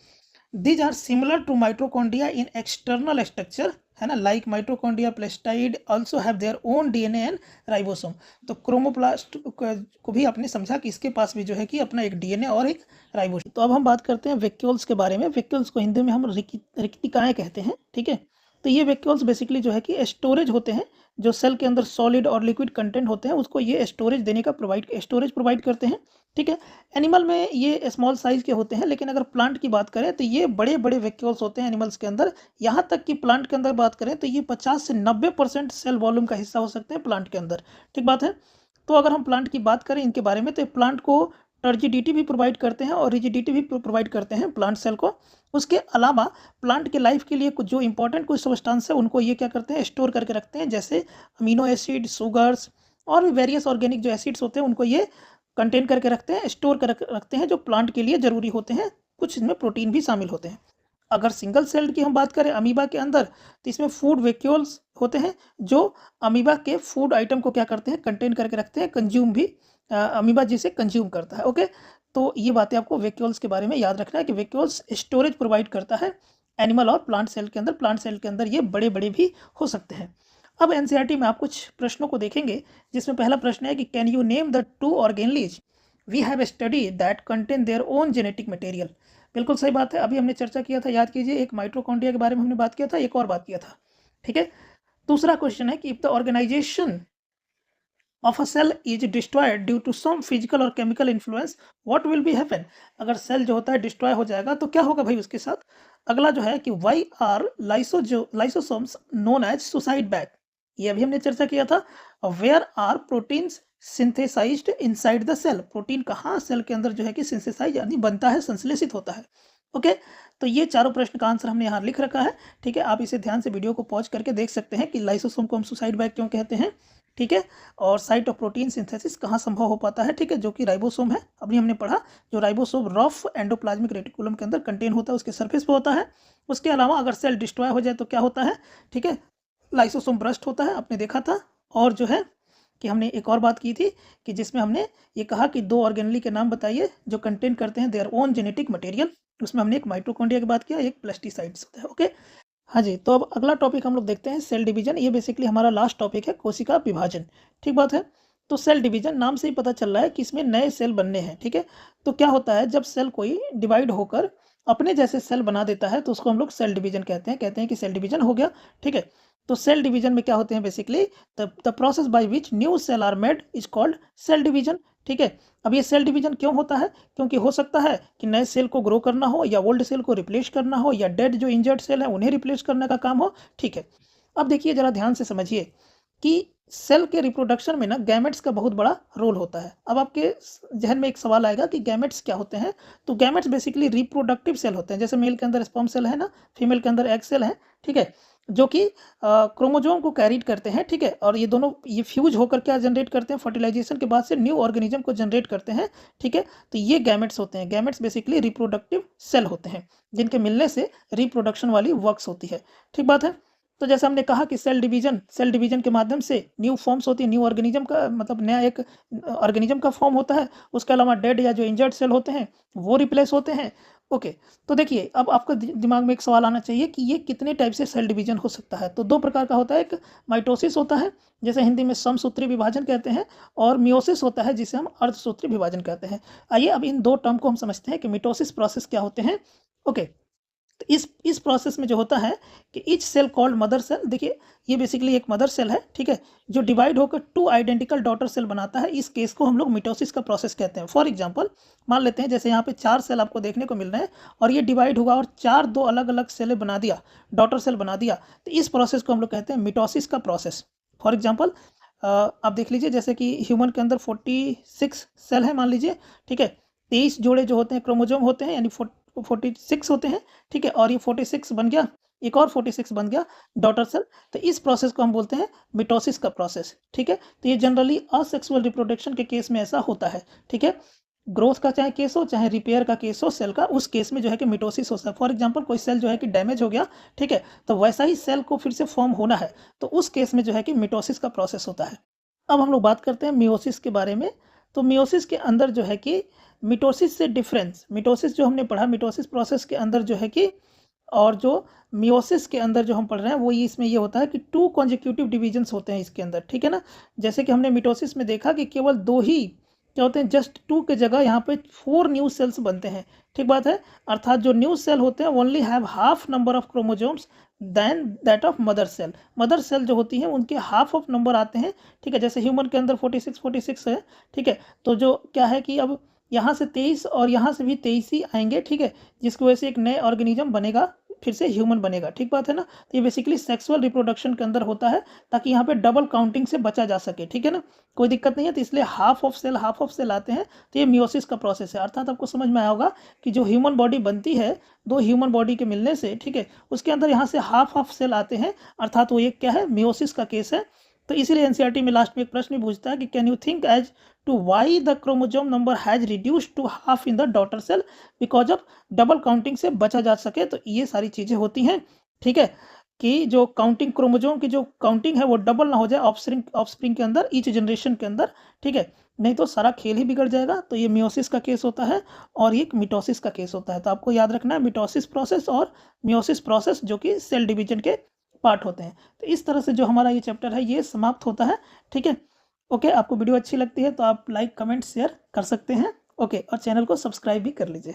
[SPEAKER 1] These are similar to mitochondria in external structure, है ना, like mitochondria plastid also have their own DNA and ribosome. तो क्रोमोप्लास्ट को भी आपने समझा कि इसके पास भी जो है कि अपना एक डीएनए और एक राइबोसोम। तो अब हम बात करते हैं वैक्यूल्स के बारे में। वैक्यूल्स को हिंदी में हम रिक्तिकाएँ कहते हैं, ठीक है। तो ये वैक्यूल्स बेसिकली जो है कि स्टोरेज होते हैं, जो सेल के अंदर सॉलिड और लिक्विड कंटेंट होते हैं उसको ये स्टोरेज देने का स्टोरेज प्रोवाइड करते हैं, ठीक है। एनिमल में ये स्मॉल साइज के होते हैं, लेकिन अगर प्लांट की बात करें तो ये बड़े बड़े वैक्यूल्स होते हैं एनिमल्स के अंदर। यहाँ तक कि प्लांट के अंदर बात करें तो ये 50 से 90% सेल वॉल्यूम का हिस्सा हो सकते हैं प्लांट के अंदर, ठीक बात है। तो अगर हम प्लांट की बात करें इनके बारे में, तो प्लांट को टर्जिडिटी भी प्रोवाइड करते हैं और रिजिडिटी भी प्रोवाइड करते हैं प्लांट सेल को। उसके अलावा प्लांट के लाइफ के लिए कुछ जो इंपॉर्टेंट कुछ सब्सटेंस है उनको ये क्या करते हैं, स्टोर करके रखते हैं, जैसे अमीनो एसिड, शुगर्स और वेरियस ऑर्गेनिक जो एसिड्स होते हैं उनको ये कंटेन करके रखते हैं, स्टोर कर रखते हैं, जो प्लांट के लिए ज़रूरी होते हैं। कुछ इसमें प्रोटीन भी शामिल होते हैं। अगर सिंगल सेल्ड की हम बात करें अमीबा के अंदर, तो इसमें फूड वैक्यूल्स होते हैं जो अमीबा के फूड आइटम को क्या करते हैं, कंटेन करके रखते हैं, कंज्यूम भी अमीबा जिसे कंज्यूम करता है। ओके, तो ये बातें आपको वैक्यूल्स के बारे में याद रखना है कि वैक्यूल्स स्टोरेज प्रोवाइड करता है एनिमल और प्लांट सेल के अंदर। प्लांट सेल के अंदर ये बड़े बड़े भी हो सकते हैं। अब एनसीईआरटी में आप कुछ प्रश्नों को देखेंगे, जिसमें पहला प्रश्न है कि can you name the 2 organelles we have study that contain their own genetic material. बिल्कुल सही बात है, अभी हमने चर्चा किया था, याद कीजिए, एक माइटोकॉन्ड्रिया के बारे में हमने बात किया था, एक और बात किया था, ठीक है। दूसरा क्वेश्चन है कि if the organisation of a cell is destroyed due to some physical और chemical influence what will be happen. अगर सेल जो होता है डिस्ट्रॉय हो जाएगा तो क्या होगा भाई उसके साथ। अगला जो है कि why are lysosomes known as suicide bag, ये अभी हमने चर्चा किया था। Where are proteins synthesised inside the cell, protein कहाँ सेल के अंदर जो है कि सिंथेसाइज यानी बनता है, संश्लेषित होता है। ओके, तो ये चारों प्रश्न का आंसर हमने यहाँ लिख रखा है, ठीक है। आप इसे ध्यान से वीडियो को पॉज करके देख सकते हैं कि लाइसोसोम को हम सुसाइड बैग क्यों कहते हैं, ठीक है, और साइट ऑफ प्रोटीन सिंथेसिस कहाँ संभव हो पाता है, ठीक है, जो कि राइबोसोम है। अभी हमने पढ़ा जो राइबोसोम रफ एंडोप्लाज्मिक रेटिकुलम के अंदर कंटेन होता है, उसके सरफेस पे होता है। उसके अलावा अगर सेल डिस्ट्रॉय हो जाए तो क्या होता है, ठीक है, लाइसोसोम ब्रस्ट होता है, आपने देखा था। और जो है कि हमने एक और बात की थी कि जिसमें हमने ये कहा कि 2 ऑर्गेनली के नाम बताइए जो कंटेन करते हैं देयर ओन जेनेटिक मटेरियल। उसमें हमने एक माइटोकॉन्ड्रिया की बात किया, एक प्लास्टिसाइड्स होता है। ओके, हाँ जी, तो अब अगला टॉपिक हम लोग देखते हैं सेल डिवीजन। ये बेसिकली हमारा लास्ट टॉपिक है, कोशिका विभाजन, ठीक बात है। तो सेल डिवीजन नाम से ही पता चल रहा है कि इसमें नए सेल बनने हैं, ठीक है। तो क्या होता है जब सेल कोई डिवाइड होकर अपने जैसे सेल बना देता है तो उसको हम लोग सेल डिवीजन कहते हैं कि सेल डिवीजन हो गया, ठीक है। तो सेल डिवीजन में क्या होते हैं basically the process by which new cell are made is called cell division, ठीक है। अब ये सेल डिवीजन क्यों होता है, क्योंकि हो सकता है कि नए सेल को ग्रो करना हो या ओल्ड सेल को रिप्लेस करना हो या डेड जो इंजर्ड सेल है उन्हें रिप्लेस करने का काम हो, ठीक है। अब देखिए जरा ध्यान से समझिए कि सेल के रिप्रोडक्शन में ना गैमेट्स का बहुत बड़ा रोल होता है। अब आपके जहन में एक सवाल आएगा कि गैमेट्स क्या होते हैं। तो गैमेट्स बेसिकली रिप्रोडक्टिव सेल होते हैं, जैसे मेल के अंदर स्पर्म सेल है ना, फीमेल के अंदर एग सेल है, ठीक है, जो कि क्रोमोजोम को कैरीड करते हैं, ठीक है। और ये दोनों ये फ्यूज होकर क्या जनरेट करते हैं, फर्टिलाइजेशन के बाद से न्यू ऑर्गेनिज्म को जनरेट करते हैं, ठीक है। तो ये गैमेट्स होते हैं। गैमेट्स बेसिकली रिप्रोडक्टिव सेल होते हैं जिनके मिलने से रिप्रोडक्शन वाली वर्क्स होती है, ठीक बात है। तो जैसे हमने कहा कि सेल डिवीजन के माध्यम से न्यू फॉर्म्स होती है, न्यू ऑर्गेनिज्म का मतलब नया एक ऑर्गेनिज्म का फॉर्म होता है। उसके अलावा डेड या जो इंजर्ड सेल होते हैं वो रिप्लेस होते हैं। ओके, तो देखिए अब आपका दिमाग में एक सवाल आना चाहिए कि ये कितने टाइप से सेल डिवीजन हो सकता है। तो 2 प्रकार का होता है, एक माइटोसिस होता है जैसे हिंदी में समसूत्री विभाजन कहते हैं, और मियोसिस होता है जिसे हम अर्धसूत्री विभाजन कहते हैं। आइए अब इन 2 टर्म को हम समझते हैं कि मिटोसिस प्रोसेस क्या होते हैं। ओके, तो इस प्रोसेस में जो होता है कि each cell called mother cell, देखिए ये बेसिकली एक मदर सेल है, ठीक है, जो डिवाइड होकर 2 आइडेंटिकल डॉटर सेल बनाता है। इस केस को हम लोग मिटोसिस का प्रोसेस कहते हैं। फॉर एग्जांपल मान लेते हैं जैसे यहाँ पे 4 सेल आपको देखने को मिल रहे हैं और ये डिवाइड हुआ और 2 अलग अलग सेल बना दिया, डॉटर सेल बना दिया, तो इस प्रोसेस को हम लोग कहते हैं मिटोसिस का प्रोसेस। फॉर एग्जाम्पल आप देख लीजिए जैसे कि ह्यूमन के अंदर 46 सेल है मान लीजिए, ठीक है, 23 जोड़े जो होते हैं क्रोमोजोम होते हैं, यानी 46 होते हैं, ठीक है, और ये 46 बन गया, एक और 46 बन गया डॉटर सेल। तो इस प्रोसेस को हम बोलते हैं मिटोसिस का प्रोसेस, ठीक है। तो ये जनरली असेक्सुअल रिप्रोडक्शन के केस में ऐसा होता है, ठीक है। ग्रोथ का चाहे केस हो चाहे रिपेयर का केस हो सेल का, उस केस में जो है कि मिटोसिस होता है। फॉर एग्जांपल कोई सेल जो है कि डैमेज हो गया, ठीक है, तो वैसा ही सेल को फिर से फॉर्म होना है तो उस केस में जो है कि मिटोसिस का प्रोसेस होता है। अब हम लोग बात करते हैं मियोसिस के बारे में। तो मियोसिस के अंदर जो है कि मिटोसिस से डिफरेंस, मिटोसिस जो हमने पढ़ा, मिटोसिस प्रोसेस के अंदर जो है कि, और जो मियोसिस के अंदर जो हम पढ़ रहे हैं वो इसमें ये होता है कि 2 कॉन्जिक्यूटिव डिविजन्स होते हैं इसके अंदर, ठीक है ना। जैसे कि हमने मिटोसिस में देखा कि केवल 2 ही क्या होते हैं, जस्ट 2 के जगह यहाँ पे 4 न्यू सेल्स बनते हैं, ठीक बात है। अर्थात जो न्यू सेल होते हैं only have half number of chromosomes than that of mother cell. Mother cell जो होती है उनके हाफ ऑफ नंबर आते हैं, ठीक है। जैसे ह्यूमन के अंदर 46 है, ठीक है। तो जो क्या है कि अब यहाँ से 23 और यहाँ से भी 23 ही आएंगे, ठीक है, जिसकी वजह से एक नए ऑर्गेनिज्म बनेगा, फिर से ह्यूमन बनेगा, ठीक बात है ना। तो ये बेसिकली सेक्सुअल रिप्रोडक्शन के अंदर होता है, ताकि यहाँ पे डबल काउंटिंग से बचा जा सके, ठीक है ना, कोई दिक्कत नहीं है। तो इसलिए हाफ ऑफ सेल आते हैं। तो ये मियोसिस का प्रोसेस है। अर्थात आपको समझ में आया होगा कि जो ह्यूमन बॉडी बनती है 2 ह्यूमन बॉडी के मिलने से, ठीक है, उसके अंदर यहाँ से हाफ सेल आते हैं, अर्थात वो एक क्या है, मियोसिस का केस है। तो इसीलिए एनसीईआरटी में लास्ट में एक प्रश्न भी पूछता है कि can you think as to why the chromosome number has reduced to half in the daughter cell, because of double counting से बचा जा सके। तो ये सारी चीजें होती हैं, ठीक है, कि जो काउंटिंग क्रोमोजोम की जो काउंटिंग है वो डबल ना हो जाए ऑफस्प्रिंग के अंदर, ईच जनरेशन के अंदर, ठीक है, नहीं तो सारा खेल ही बिगड़ जाएगा। तो ये मियोसिस का केस होता है और ये मिटोसिस का केस होता है। तो आपको याद रखना है मिटोसिस प्रोसेस और मियोसिस प्रोसेस, जो कि सेल डिवीजन के पार्ट होते हैं। तो इस तरह से जो हमारा ये चैप्टर है ये समाप्त होता है, ठीक है। ओके, आपको वीडियो अच्छी लगती है तो आप लाइक कमेंट शेयर कर सकते हैं। ओके, और चैनल को सब्सक्राइब भी कर लीजिए।